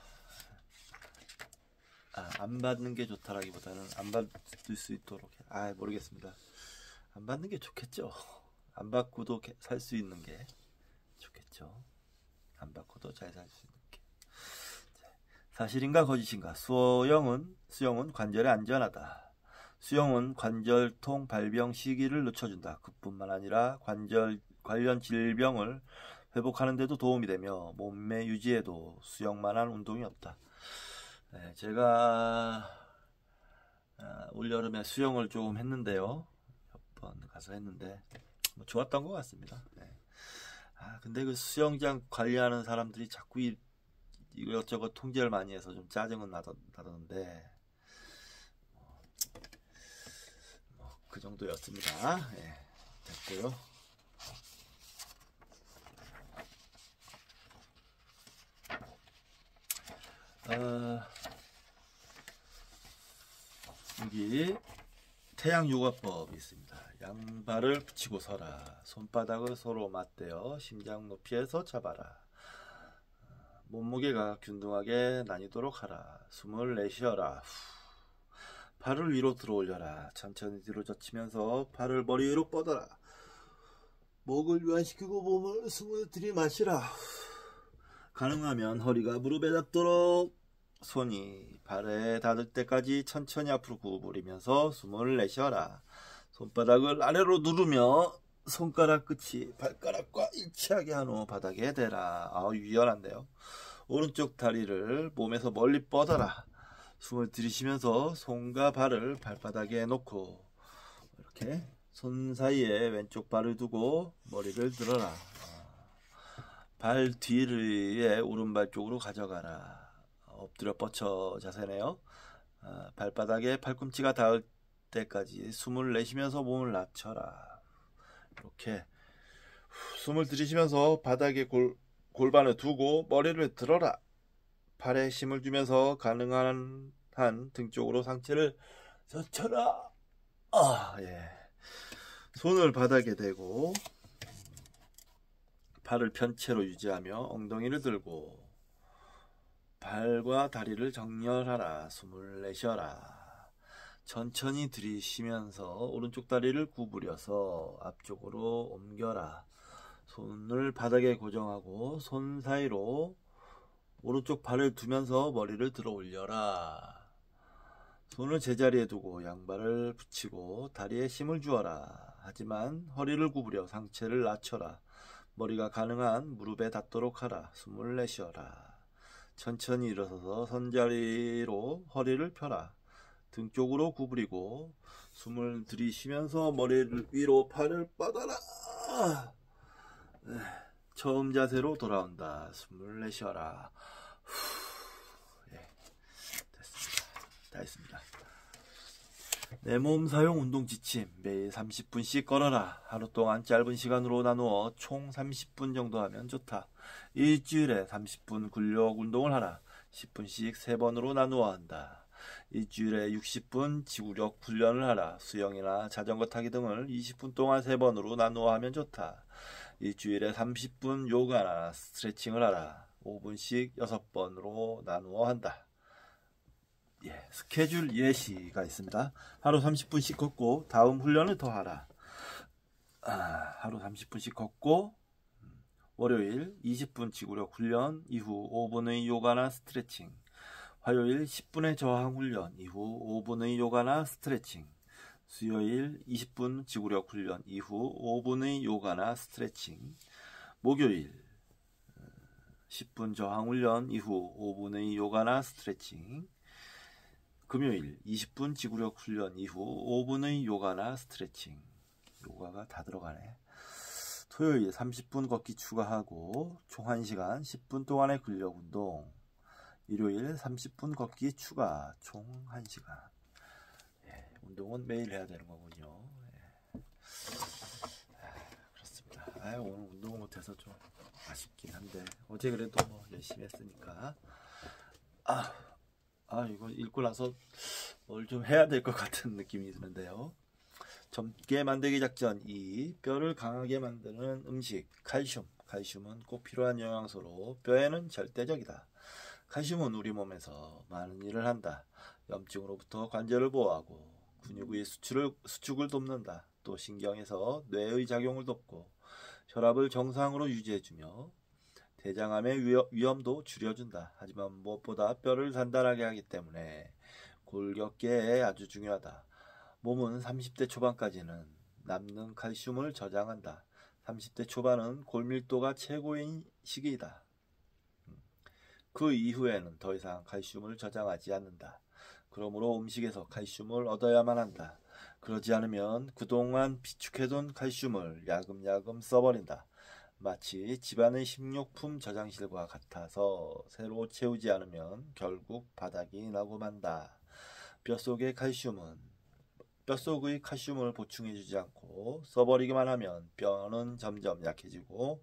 안 받는 게 좋다라기보다는 안 받을 수 있도록 모르겠습니다. 안 받는 게 좋겠죠. 안 받고도 살 수 있는 게 좋겠죠. 안 받고도 잘 살 수 있는 게. 사실인가 거짓인가? 수영은 관절에 안전하다. 수영은 관절통 발병 시기를 늦춰준다. 그뿐만 아니라 관련 질병을 회복하는 데도 도움이 되며 몸매 유지에도 수영만한 운동이 없다. 제가 올여름에 수영을 조금 했는데요. 몇 번 가서 했는데 뭐 좋았던 것 같습니다. 근데 그 수영장 관리하는 사람들이 자꾸 이것저것 통제를 많이 해서 좀 짜증은 나던데 그 정도였습니다. 됐고요. 여기 태양 요가법이 있습니다. 양발을 붙이고 서라. 손바닥을 서로 맞대어 심장 높이에서 잡아라. 몸무게가 균등하게 나뉘도록 하라. 숨을 내쉬어라. 팔을 위로 들어 올려라. 천천히 뒤로 젖히면서 팔을 머리 위로 뻗어라. 목을 유한시키고 몸을 숨을 들이마시라. 가능하면 허리가 무릎에 닿도록 손이 발에 닿을 때까지 천천히 앞으로 구부리면서 숨을 내쉬어라. 손바닥을 아래로 누르며 손가락 끝이 발가락과 일치하게 한 후 바닥에 대라. 유연한데요. 오른쪽 다리를 몸에서 멀리 뻗어라. 숨을 들이쉬면서 손과 발을 발바닥에 놓고 이렇게 손 사이에 왼쪽 발을 두고 머리를 들어라. 발 뒤를 오른발 쪽으로 가져가라. 엎드려 뻗쳐 자세네요. 발바닥에 팔꿈치가 닿을 때까지 숨을 내쉬면서 몸을 낮춰라. 이렇게 숨을 들이쉬면서 바닥에 골반을 두고 머리를 들어라. 팔에 힘을 주면서 가능한 한 등 쪽으로 상체를 젖혀라. 손을 바닥에 대고 팔을 편 채로 유지하며 엉덩이를 들고 발과 다리를 정렬하라. 숨을 내쉬어라. 천천히 들이쉬면서 오른쪽 다리를 구부려서 앞쪽으로 옮겨라. 손을 바닥에 고정하고 손 사이로 오른쪽 발을 두면서 머리를 들어 올려라. 손을 제자리에 두고 양발을 붙이고 다리에 힘을 주어라. 하지만 허리를 구부려 상체를 낮춰라. 머리가 가능한 무릎에 닿도록 하라. 숨을 내쉬어라. 천천히 일어서서 선자리로 허리를 펴라. 등 쪽으로 구부리고 숨을 들이쉬면서 머리를 위로 팔을 뻗어라. 처음 자세로 돌아온다. 숨을 내쉬어라. 됐습니다. 다 했습니다. 내 몸 사용 운동 지침. 매일 30분씩 걸어라. 하루 동안 짧은 시간으로 나누어 총 30분 정도 하면 좋다. 일주일에 30분 근력 운동을 하라. 10분씩 3번으로 나누어 한다. 일주일에 60분 지구력 훈련을 하라. 수영이나 자전거 타기 등을 20분 동안 3번으로 나누어 하면 좋다. 일주일에 30분 요가나 스트레칭을 하라. 5분씩 6번으로 나누어 한다. 스케줄 예시가 있습니다. 하루 30분씩 걷고 다음 훈련을 더 하라. 하루 30분씩 걷고 월요일 20분 지구력 훈련 이후 5분의 요가나 스트레칭. 화요일 10분의 저항 훈련 이후 5분의 요가나 스트레칭. 수요일 20분 지구력 훈련 이후 5분의 요가나 스트레칭. 목요일 10분 저항 훈련 이후 5분의 요가나 스트레칭. 금요일 20분 지구력 훈련 이후 5분의 요가나 스트레칭. 요가가 다 들어가네. 토요일 30분 걷기 추가하고 총 1시간 10분 동안의 근력 운동. 일요일 30분 걷기 추가 총 1시간. 운동은 매일 해야 되는 거군요. 그렇습니다. 오늘 운동을 못해서 좀 아쉽긴 한데 어제 그래도 열심히 했으니까 이거 읽고 나서 뭘 좀 해야 될 것 같은 느낌이 드는데요. 젊게 만들기 작전 2. 뼈를 강하게 만드는 음식. 칼슘. 칼슘은 꼭 필요한 영양소로 뼈에는 절대적이다. 칼슘은 우리 몸에서 많은 일을 한다. 염증으로부터 관절을 보호하고 근육의 수축을 돕는다. 또 신경에서 뇌의 작용을 돕고 혈압을 정상으로 유지해주며 대장암의 위험도 줄여준다. 하지만 무엇보다 뼈를 단단하게 하기 때문에 골격계에 아주 중요하다. 몸은 30대 초반까지는 남는 칼슘을 저장한다. 30대 초반은 골밀도가 최고인 시기이다. 그 이후에는 더 이상 칼슘을 저장하지 않는다. 그러므로 음식에서 칼슘을 얻어야만 한다. 그러지 않으면 그동안 비축해둔 칼슘을 야금야금 써버린다. 마치 집안의 식료품 저장실과 같아서 새로 채우지 않으면 결국 바닥이 나고 만다. 뼛속의 칼슘을 보충해주지 않고 써버리기만 하면 뼈는 점점 약해지고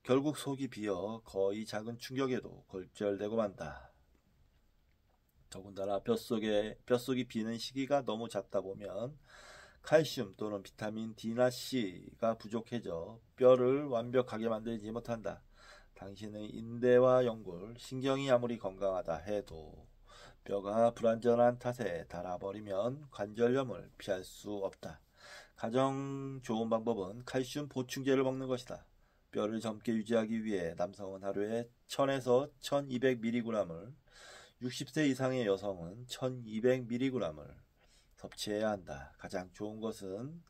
결국 속이 비어 거의 작은 충격에도 골절되고 만다. 더군다나 뼛속이 비는 시기가 너무 잦다 보면 칼슘 또는 비타민 D나 C가 부족해져 뼈를 완벽하게 만들지 못한다. 당신의 인대와 연골, 신경이 아무리 건강하다 해도 뼈가 불완전한 탓에 닳아버리면 관절염을 피할 수 없다. 가장 좋은 방법은 칼슘 보충제를 먹는 것이다. 뼈를 젊게 유지하기 위해 남성은 하루에 1000에서 1200mg을, 60세 이상의 여성은 1200mg을 섭취해야 한다. 가장 좋은 것은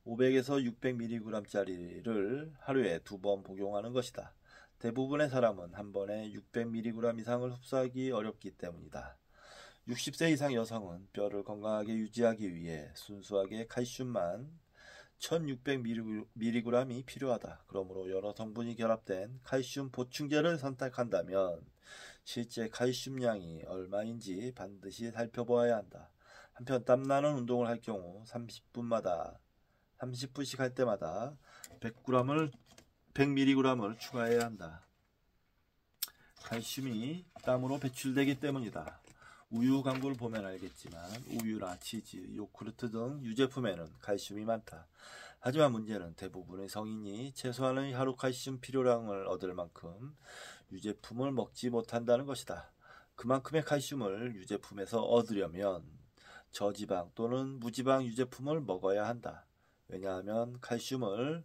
500에서 600mg짜리를 하루에 2번 복용하는 것이다. 대부분의 사람은 한 번에 600mg 이상을 흡수하기 어렵기 때문이다. 60세 이상 여성은 뼈를 건강하게 유지하기 위해 순수하게 칼슘만 1600mg이 필요하다. 그러므로 여러 성분이 결합된 칼슘 보충제를 선택한다면 실제 칼슘량이 얼마인지 반드시 살펴보아야 한다. 한편 땀나는 운동을 할 경우 30분씩 할 때마다 100mg을 추가해야 한다. 칼슘이 땀으로 배출되기 때문이다. 우유 광고를 보면 알겠지만 우유나 치즈, 요구르트 등 유제품에는 칼슘이 많다. 하지만 문제는 대부분의 성인이 최소한의 하루 칼슘 필요량을 얻을 만큼 유제품을 먹지 못한다는 것이다. 그만큼의 칼슘을 유제품에서 얻으려면 저지방 또는 무지방 유제품을 먹어야 한다. 왜냐하면 칼슘을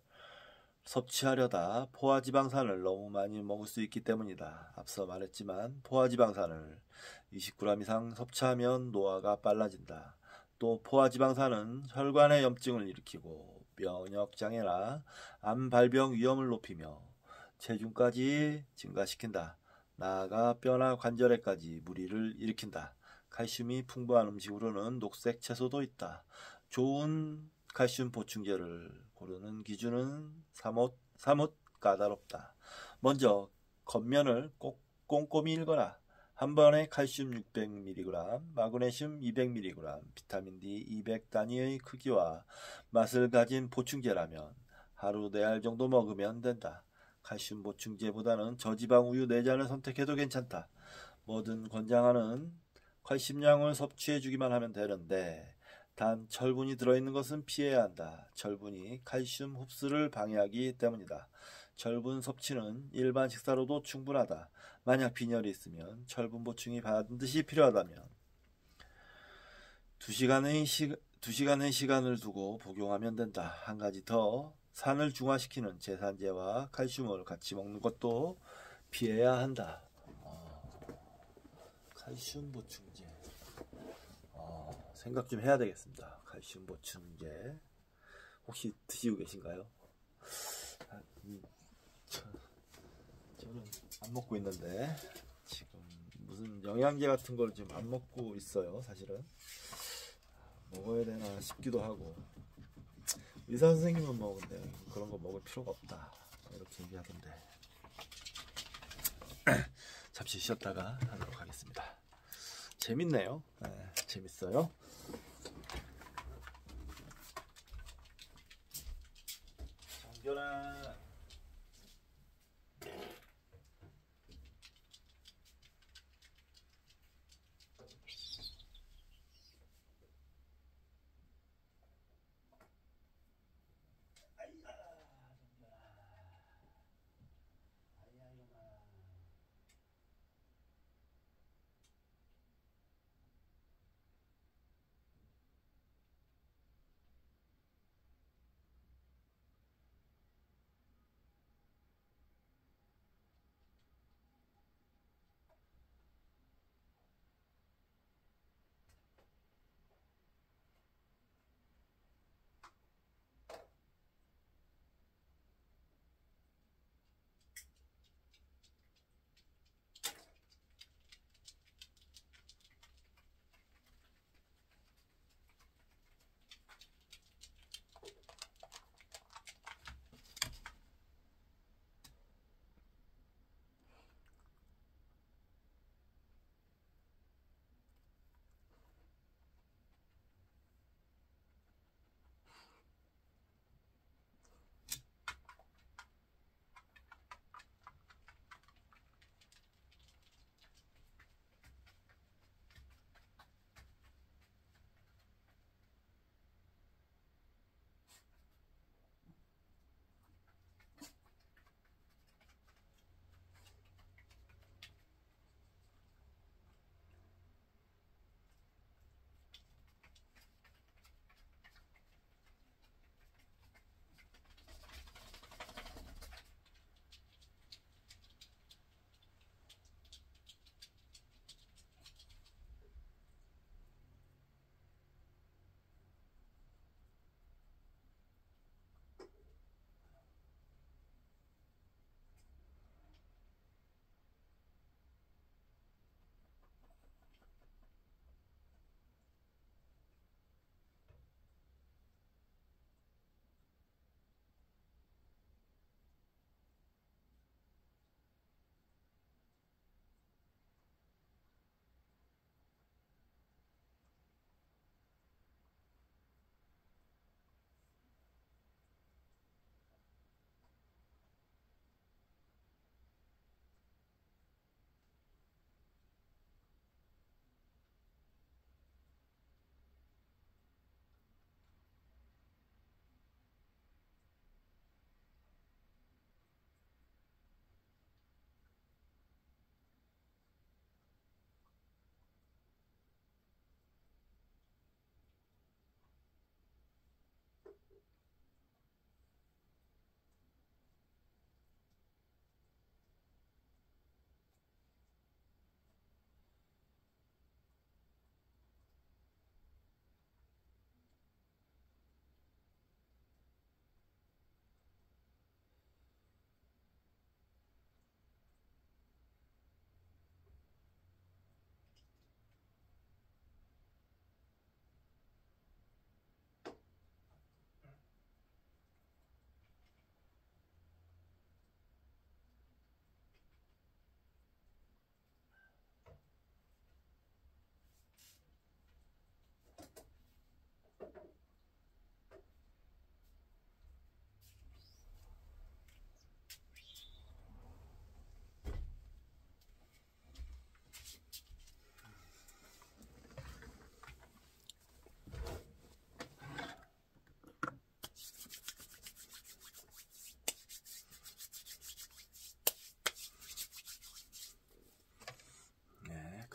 섭취하려다 포화지방산을 너무 많이 먹을 수 있기 때문이다. 앞서 말했지만 포화지방산을 20g 이상 섭취하면 노화가 빨라진다. 또 포화지방산은 혈관의 염증을 일으키고 면역장애나 암 발병 위험을 높이며 체중까지 증가시킨다. 나아가 뼈나 관절에까지 무리를 일으킨다. 칼슘이 풍부한 음식으로는 녹색 채소도 있다. 좋은 칼슘 보충제를 고르는 기준은 사뭇 까다롭다. 먼저 겉면을 꼭 꼼꼼히 읽어라. 한 번에 칼슘 600mg, 마그네슘 200mg, 비타민 D 200 단위의 크기와 맛을 가진 보충제라면 하루 4알 정도 먹으면 된다. 칼슘 보충제보다는 저지방 우유 4잔을 선택해도 괜찮다. 뭐든 권장하는 칼슘량을 섭취해주기만 하면 되는데 단 철분이 들어있는 것은 피해야 한다. 철분이 칼슘 흡수를 방해하기 때문이다. 철분 섭취는 일반 식사로도 충분하다. 만약 빈혈이 있으면 철분 보충이 반드시 필요하다면 2시간의 시간을 두고 복용하면 된다. 한 가지 더, 산을 중화시키는 제산제와 칼슘을 같이 먹는 것도 피해야 한다. 칼슘 보충제. 생각 좀 해야 되겠습니다. 칼슘 보충제. 혹시 드시고 계신가요? 저는 안 먹고 있는데 지금 무슨 영양제 같은 걸 지금 안 먹고 있어요. 사실은 먹어야 되나 싶기도 하고, 의사 선생님은 먹는데 그런 거 먹을 필요가 없다 이렇게 얘기하던데 잠시 쉬었다가 하도록 하겠습니다. 재밌네요. 네, 재밌어요. 정결아.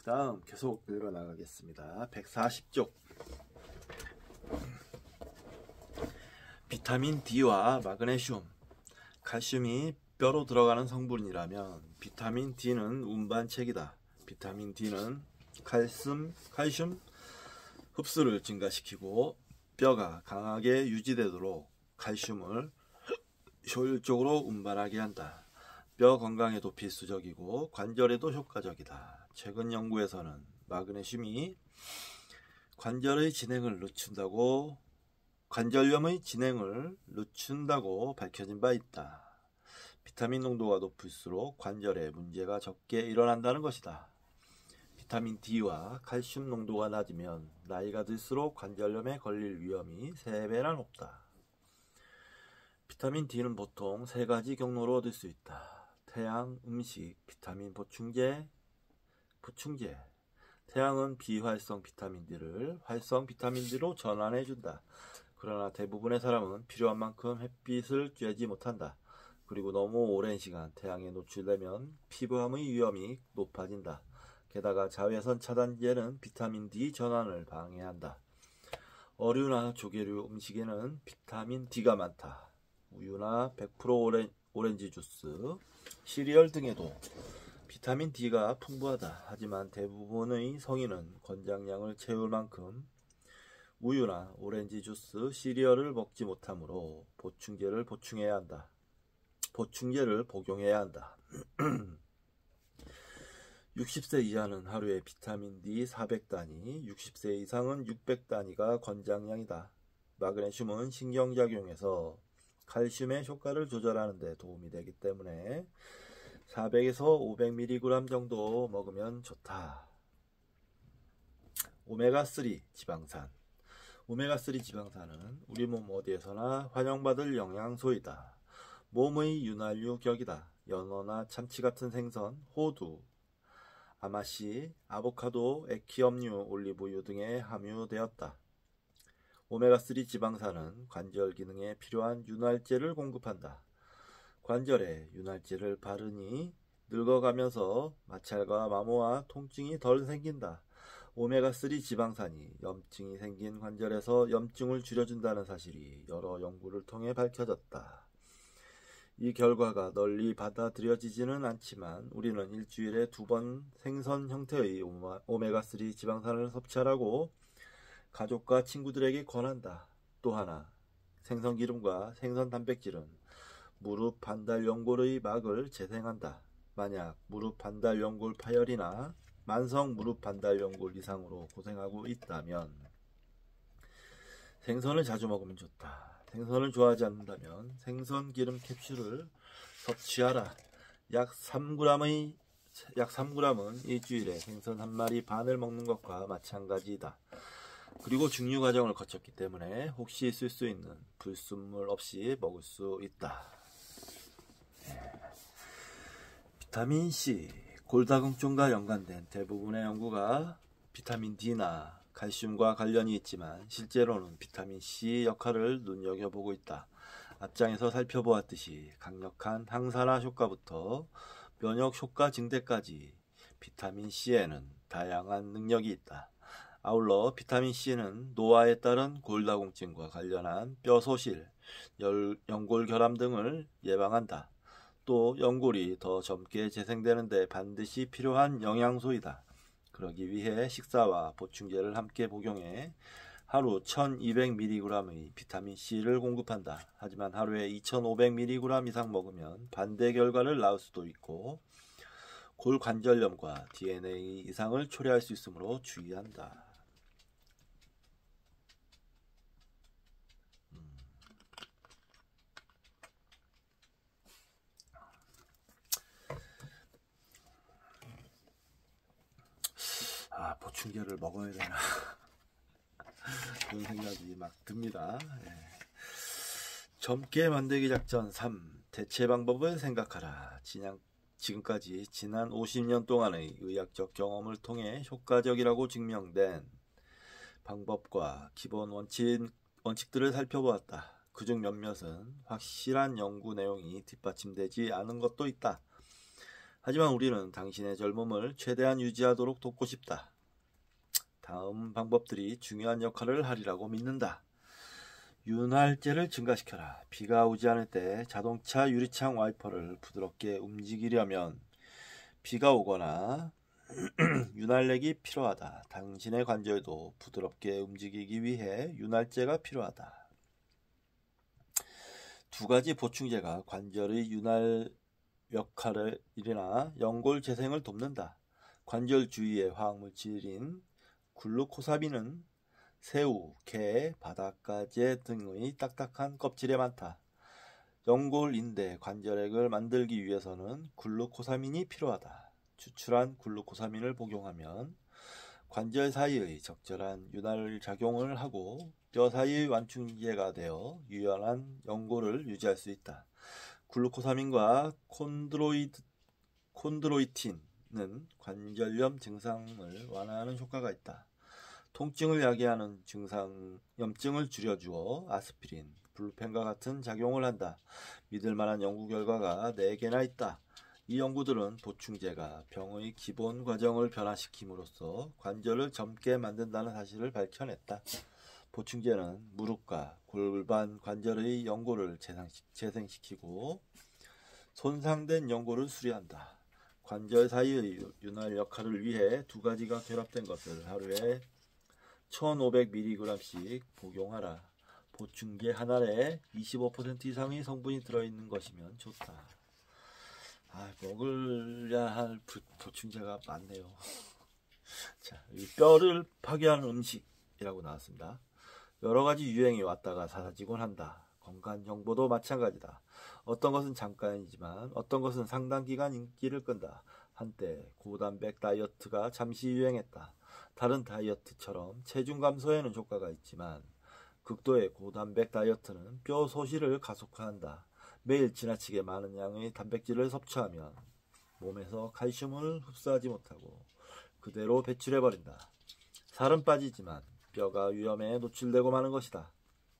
다음 계속 늘어나가겠습니다. 140쪽. 비타민 D와 마그네슘, 칼슘이 뼈로 들어가는 성분이라면 비타민 D는 운반책이다. 비타민 D는 칼슘 흡수를 증가시키고 뼈가 강하게 유지되도록 칼슘을 효율적으로 운반하게 한다. 뼈 관계에도 필수적이고 관절에도 효과적이다. 최근 연구에서는 마그네슘이 관절염의 진행을 늦춘다고 밝혀진 바 있다. 비타민 농도가 높을수록 관절에 문제가 적게 일어난다는 것이다. 비타민 D와 칼슘 농도가 낮으면 나이가 들수록 관절염에 걸릴 위험이 3배나 높다. 비타민 D는 보통 3가지 경로로 얻을 수 있다. 태양, 음식, 비타민 보충제. 태양은 비활성 비타민 D를 활성 비타민 D로 전환해준다. 그러나 대부분의 사람은 필요한 만큼 햇빛을 쬐지 못한다. 그리고 너무 오랜 시간 태양에 노출되면 피부암의 위험이 높아진다. 게다가 자외선 차단제는 비타민 D 전환을 방해한다. 어류나 조개류 음식에는 비타민 D가 많다. 우유나 100% 오렌지 주스, 시리얼 등에도 비타민 D가 풍부하다. 하지만 대부분의 성인은 권장량을 채울 만큼 우유나 오렌지 주스, 시리얼을 먹지 못하므로 보충제를 복용해야 한다. 60세 이하는 하루에 비타민 D 400단위, 60세 이상은 600단위가 권장량이다. 마그네슘은 신경작용에서 칼슘의 효과를 조절하는 데 도움이 되기 때문에 400에서 500mg 정도 먹으면 좋다. 오메가3 지방산. 오메가3 지방산은 우리 몸 어디에서나 환영받을 영양소이다. 몸의 윤활유 격이다. 연어나 참치 같은 생선, 호두, 아마씨, 아보카도, 액기업류, 올리브유 등에 함유되었다. 오메가3 지방산은 관절 기능에 필요한 윤활제를 공급한다. 관절에 윤활제를 바르니 늙어가면서 마찰과 마모와 통증이 덜 생긴다. 오메가3 지방산이 염증이 생긴 관절에서 염증을 줄여준다는 사실이 여러 연구를 통해 밝혀졌다. 이 결과가 널리 받아들여지지는 않지만 우리는 일주일에 2번 생선 형태의 오메가3 지방산을 섭취하라고 가족과 친구들에게 권한다. 또 하나, 생선 기름과 생선 단백질은 무릎 반달 연골의 막을 재생한다. 만약 무릎 반달 연골 파열이나 만성 무릎 반달 연골 이상으로 고생하고 있다면 생선을 자주 먹으면 좋다. 생선을 좋아하지 않는다면 생선 기름 캡슐을 섭취하라. 약 3g은 일주일에 생선 한 마리 반을 먹는 것과 마찬가지이다. 그리고 증류 과정을 거쳤기 때문에 혹시 있을 수 있는 불순물 없이 먹을 수 있다. 비타민 C, 골다공증과 연관된 대부분의 연구가 비타민 D나 칼슘과 관련이 있지만 실제로는 비타민 C 역할을 눈여겨보고 있다. 앞장에서 살펴보았듯이 강력한 항산화 효과부터 면역 효과 증대까지 비타민 C에는 다양한 능력이 있다. 아울러 비타민 C는 노화에 따른 골다공증과 관련한 뼈 소실, 연골 결함 등을 예방한다. 또 연골이 더 젊게 재생되는 데 반드시 필요한 영양소이다. 그러기 위해 식사와 보충제를 함께 복용해 하루 1200mg의 비타민 C를 공급한다. 하지만 하루에 2500mg 이상 먹으면 반대 결과를 낳을 수도 있고 골관절염과 DNA 이상을 초래할 수 있으므로 주의한다. 보충제를 먹어야 되나 그런 생각이 막 듭니다. 젊게 만들기 작전 3. 대체 방법을 생각하라. 지금까지 지난 50년 동안의 의학적 경험을 통해 효과적이라고 증명된 방법과 기본 원칙들을 살펴보았다. 그중 몇몇은 확실한 연구 내용이 뒷받침되지 않은 것도 있다. 하지만 우리는 당신의 젊음을 최대한 유지하도록 돕고 싶다. 다음 방법들이 중요한 역할을 하리라고 믿는다. 윤활제를 증가시켜라. 비가 오지 않을 때 자동차 유리창 와이퍼를 부드럽게 움직이려면 비가 오거나 윤활액이 필요하다. 당신의 관절도 부드럽게 움직이기 위해 윤활제가 필요하다. 두 가지 보충제가 관절의 윤활 역할이나 연골 재생을 돕는다. 관절 주위의 화학물질인 글루코사민은 새우, 게, 바닷가재 등의 딱딱한 껍질에 많다. 연골, 인대, 관절액을 만들기 위해서는 글루코사민이 필요하다. 추출한 글루코사민을 복용하면 관절 사이의 적절한 윤활 작용을 하고 뼈 사이의 완충제가 되어 유연한 연골을 유지할 수 있다. 글루코사민과 콘드로이틴은 관절염 증상을 완화하는 효과가 있다. 통증을 야기하는 염증을 줄여주어 아스피린, 블루펜과 같은 작용을 한다. 믿을 만한 연구 결과가 4개나 있다. 이 연구들은 보충제가 병의 기본 과정을 변화시킴으로써 관절을 젊게 만든다는 사실을 밝혀냈다. 보충제는 무릎과 골반 관절의 연골을 재생시키고 손상된 연골을 수리한다. 관절 사이의 윤활 역할을 위해 두 가지가 결합된 것을 하루에 1500mg씩 복용하라. 보충제 하나에 25% 이상의 성분이 들어있는 것이면 좋다. 먹어야 할 보충제가 많네요. 자, 뼈를 파괴하는 음식이라고 나왔습니다. 여러 가지 유행이 왔다가 사라지곤 한다. 건강 정보도 마찬가지다. 어떤 것은 잠깐이지만 어떤 것은 상당 기간 인기를 끈다. 한때 고단백 다이어트가 잠시 유행했다. 다른 다이어트처럼 체중 감소에는 효과가 있지만 극도의 고단백 다이어트는 뼈 소실을 가속화한다. 매일 지나치게 많은 양의 단백질을 섭취하면 몸에서 칼슘을 흡수하지 못하고 그대로 배출해버린다. 살은 빠지지만 뼈가 위험에 노출되고 마는 것이다.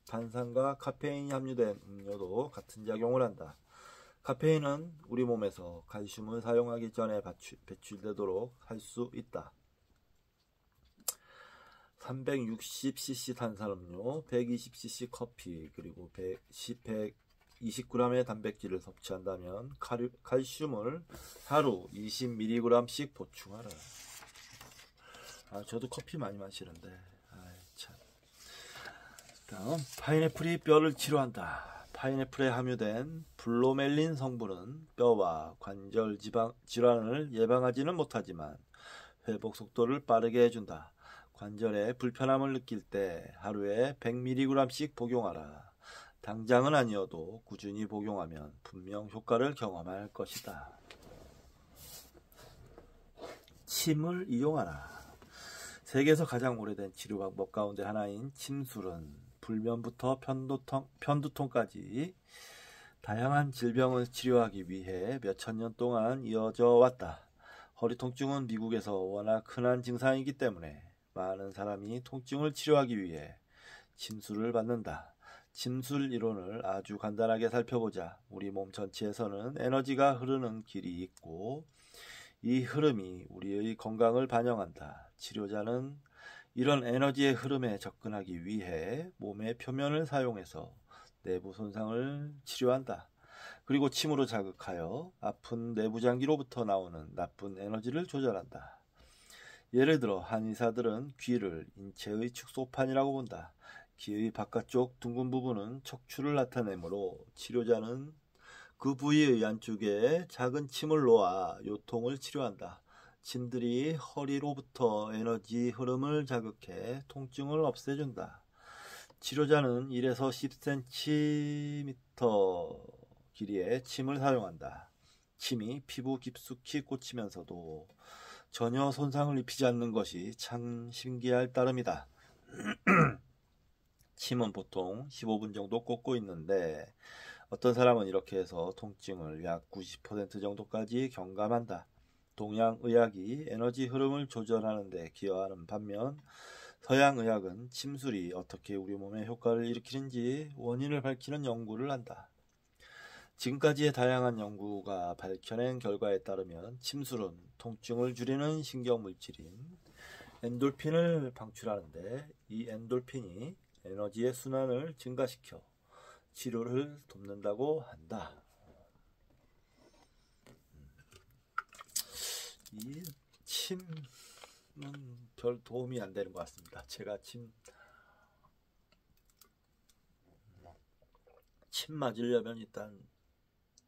탄산과 카페인이 함유된 음료도 같은 작용을 한다. 카페인은 우리 몸에서 칼슘을 사용하기 전에 배출되도록 할 수 있다. 360cc 탄산음료, 120cc 커피, 그리고 120g의 단백질을 섭취한다면 칼슘을 하루 20mg씩 보충하라. 저도 커피 많이 마시는데 참. 다음, 파인애플이 뼈를 치료한다. 파인애플에 함유된 블로멜린 성분은 뼈와 관절 질환을 예방하지는 못하지만 회복 속도를 빠르게 해준다. 관절에 불편함을 느낄 때 하루에 100mg씩 복용하라. 당장은 아니어도 꾸준히 복용하면 분명 효과를 경험할 것이다. 침을 이용하라. 세계에서 가장 오래된 치료 방법 가운데 하나인 침술은 불면부터 편두통까지 다양한 질병을 치료하기 위해 몇천 년 동안 이어져 왔다. 허리 통증은 미국에서 워낙 흔한 증상이기 때문에 많은 사람이 통증을 치료하기 위해 침술을 받는다. 침술 이론을 아주 간단하게 살펴보자. 우리 몸 전체에서는 에너지가 흐르는 길이 있고 이 흐름이 우리의 건강을 반영한다. 치료자는 이런 에너지의 흐름에 접근하기 위해 몸의 표면을 사용해서 내부 손상을 치료한다. 그리고 침으로 자극하여 아픈 내부장기로부터 나오는 나쁜 에너지를 조절한다. 예를 들어 한의사들은 귀를 인체의 축소판이라고 본다. 귀의 바깥쪽 둥근 부분은 척추를 나타내므로 치료자는 그 부위의 안쪽에 작은 침을 놓아 요통을 치료한다. 침들이 허리로부터 에너지 흐름을 자극해 통증을 없애준다. 치료자는 1에서 10cm 길이의 침을 사용한다. 침이 피부 깊숙이 꽂히면서도 전혀 손상을 입히지 않는 것이 참 신기할 따름이다. 침은 보통 15분 정도 꽂고 있는데 어떤 사람은 이렇게 해서 통증을 약 90% 정도까지 경감한다. 동양의학이 에너지 흐름을 조절하는 데 기여하는 반면 서양의학은 침술이 어떻게 우리 몸에 효과를 일으키는지 원인을 밝히는 연구를 한다. 지금까지의 다양한 연구가 밝혀낸 결과에 따르면 침술은 통증을 줄이는 신경물질인 엔돌핀을 방출하는데, 이 엔돌핀이 에너지의 순환을 증가시켜 치료를 돕는다고 한다. 이 침은 별 도움이 안 되는 것 같습니다. 제가 침 맞으려면 일단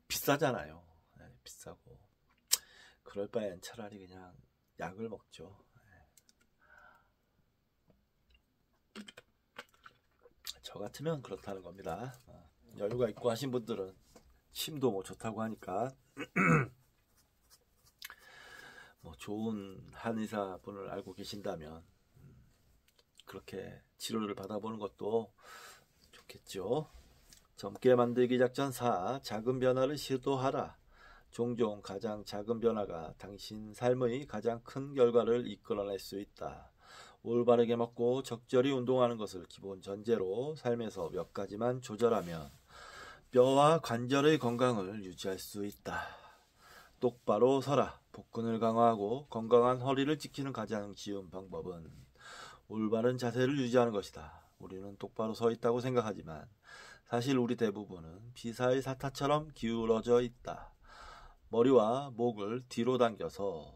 비싸잖아요. 네, 비싸고. 그럴 바엔 차라리 그냥 약을 먹죠. 저 같으면 그렇다는 겁니다. 여유가 있고 하신 분들은 침도 뭐 좋다고 하니까 뭐 좋은 한의사 분을 알고 계신다면 그렇게 치료를 받아보는 것도 좋겠죠. 젊게 만들기 작전 4. 작은 변화를 시도하라. 종종 가장 작은 변화가 당신 삶의 가장 큰 결과를 이끌어낼 수 있다. 올바르게 먹고 적절히 운동하는 것을 기본 전제로 삶에서 몇 가지만 조절하면 뼈와 관절의 건강을 유지할 수 있다. 똑바로 서라. 복근을 강화하고 건강한 허리를 지키는 가장 쉬운 방법은 올바른 자세를 유지하는 것이다. 우리는 똑바로 서 있다고 생각하지만 사실 우리 대부분은 비사의 사타처럼 기울어져 있다. 머리와 목을 뒤로 당겨서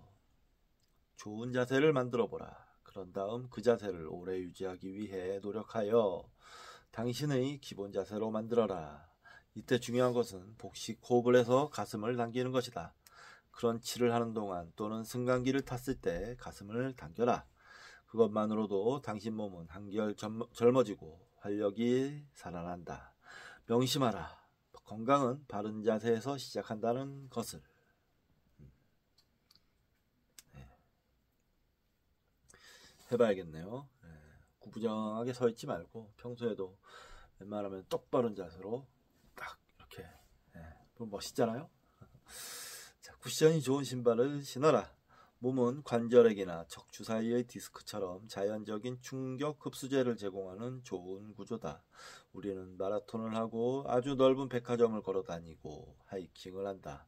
좋은 자세를 만들어 보라. 그런 다음 그 자세를 오래 유지하기 위해 노력하여 당신의 기본 자세로 만들어라. 이때 중요한 것은 복식 호흡을 해서 가슴을 당기는 것이다. 크런치를 하는 동안 또는 승강기를 탔을 때 가슴을 당겨라. 그것만으로도 당신 몸은 한결 젊어지고 활력이 살아난다. 명심하라. 건강은 바른 자세에서 시작한다는 것을. 해봐야겠네요. 구부정하게 서 있지 말고 평소에도 웬만하면 똑바른 자세로 딱 이렇게. 멋있잖아요. 자, 쿠션이 좋은 신발을 신어라. 몸은 관절액이나 척추 사이의 디스크처럼 자연적인 충격 흡수제를 제공하는 좋은 구조다. 우리는 마라톤을 하고 아주 넓은 백화점을 걸어 다니고 하이킹을 한다.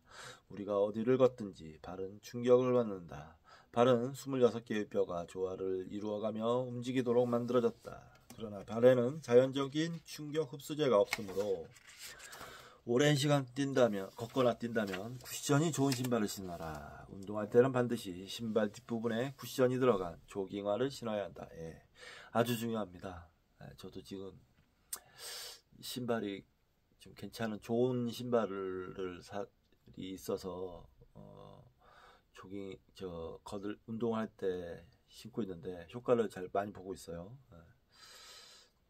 우리가 어디를 걷든지 발은 충격을 받는다. 발은 26개의 뼈가 조화를 이루어가며 움직이도록 만들어졌다. 그러나 발에는 자연적인 충격 흡수제가 없으므로 오랜 시간 걷거나 뛴다면 쿠션이 좋은 신발을 신어라. 운동할 때는 반드시 신발 뒷부분에 쿠션이 들어간 조깅화를 신어야 한다. 아주 중요합니다. 저도 지금 신발이 좀 괜찮은 좋은 신발을 있어서 운동할 때 신고 있는데 효과를 잘 많이 보고 있어요.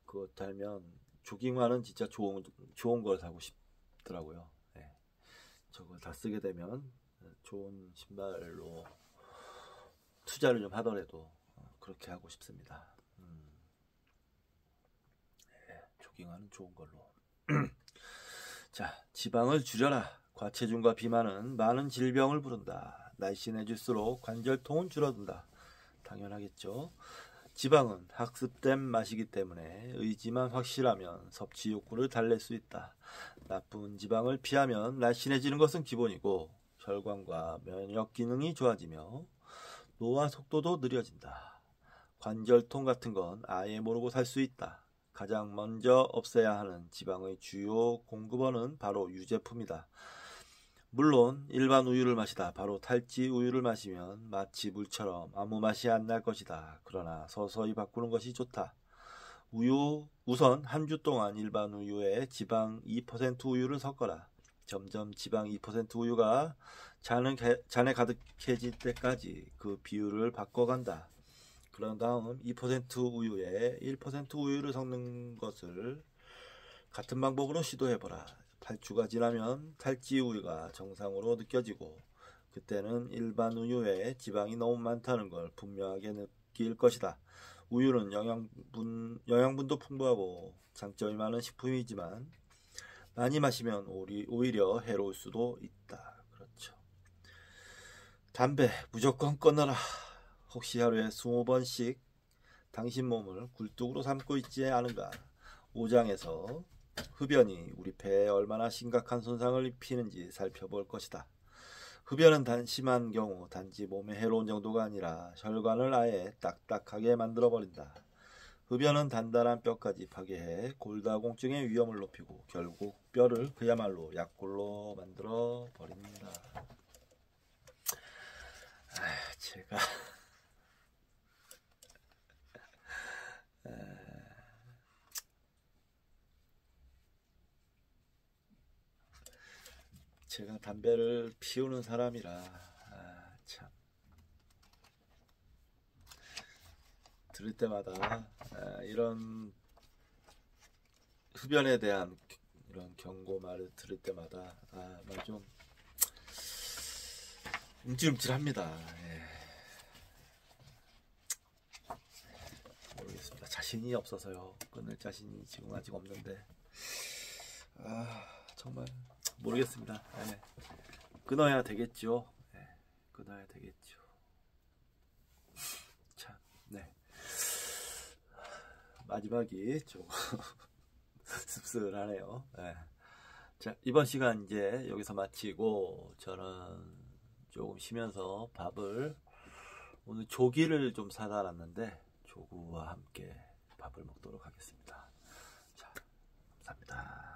그거 달면 조깅화는 진짜 좋은 걸 사고 싶더라고요. 저걸 다 쓰게 되면 좋은 신발로 투자를 좀 하더라도 그렇게 하고 싶습니다. 조깅화는 좋은 걸로. 자, 지방을 줄여라. 과체중과 비만은 많은 질병을 부른다. 날씬해질수록 관절통은 줄어든다. 당연하겠죠. 지방은 학습된 맛이기 때문에 의지만 확실하면 섭취 욕구를 달랠 수 있다. 나쁜 지방을 피하면 날씬해지는 것은 기본이고 혈관과 면역 기능이 좋아지며 노화 속도도 느려진다. 관절통 같은 건 아예 모르고 살 수 있다. 가장 먼저 없애야 하는 지방의 주요 공급원은 바로 유제품이다. 물론 일반 우유를 마시다 바로 탈지 우유를 마시면 마치 물처럼 아무 맛이 안 날 것이다. 그러나 서서히 바꾸는 것이 좋다. 우선 한 주 동안 일반 우유에 지방 2% 우유를 섞어라. 점점 지방 2% 우유가 잔에 가득해질 때까지 그 비율을 바꿔간다. 그런 다음 2% 우유에 1% 우유를 섞는 것을 같은 방법으로 시도해보라. 8주가 지나면 탈지 우유가 정상으로 느껴지고 그때는 일반 우유에 지방이 너무 많다는 걸 분명하게 느낄 것이다. 우유는 영양분도 풍부하고 장점이 많은 식품이지만 많이 마시면 오히려 해로울 수도 있다. 그렇죠. 담배 무조건 끊어라. 혹시 하루에 20번씩 당신 몸을 굴뚝으로 삼고 있지 않은가? 5장에서 흡연이 우리 폐에 얼마나 심각한 손상을 입히는지 살펴볼 것이다. 흡연은 심한 경우 단지 몸에 해로운 정도가 아니라 혈관을 아예 딱딱하게 만들어버린다. 흡연은 단단한 뼈까지 파괴해 골다공증의 위험을 높이고 결국 뼈를 그야말로 약골로 만들어 버린다. 제가 제가 담배를 피우는 사람이라 참 들을 때마다 이런 흡연에 대한 이런 경고 말을 들을 때마다 좀 움찔움찔합니다. 예. 모르겠습니다. 자신이 없어서요. 끊을 자신이 지금 아직 없는데 정말 모르겠습니다. 예. 끊어야 되겠죠. 예. 끊어야 되겠죠. 참, 네. 마지막이 좀 씁쓸하네요. 예. 자, 이번 시간 이제 여기서 마치고 저는 조금 쉬면서 밥을 오늘 조기를 좀 사다 놨는데 조구와 함께 밥을 먹도록 하겠습니다. 자, 감사합니다.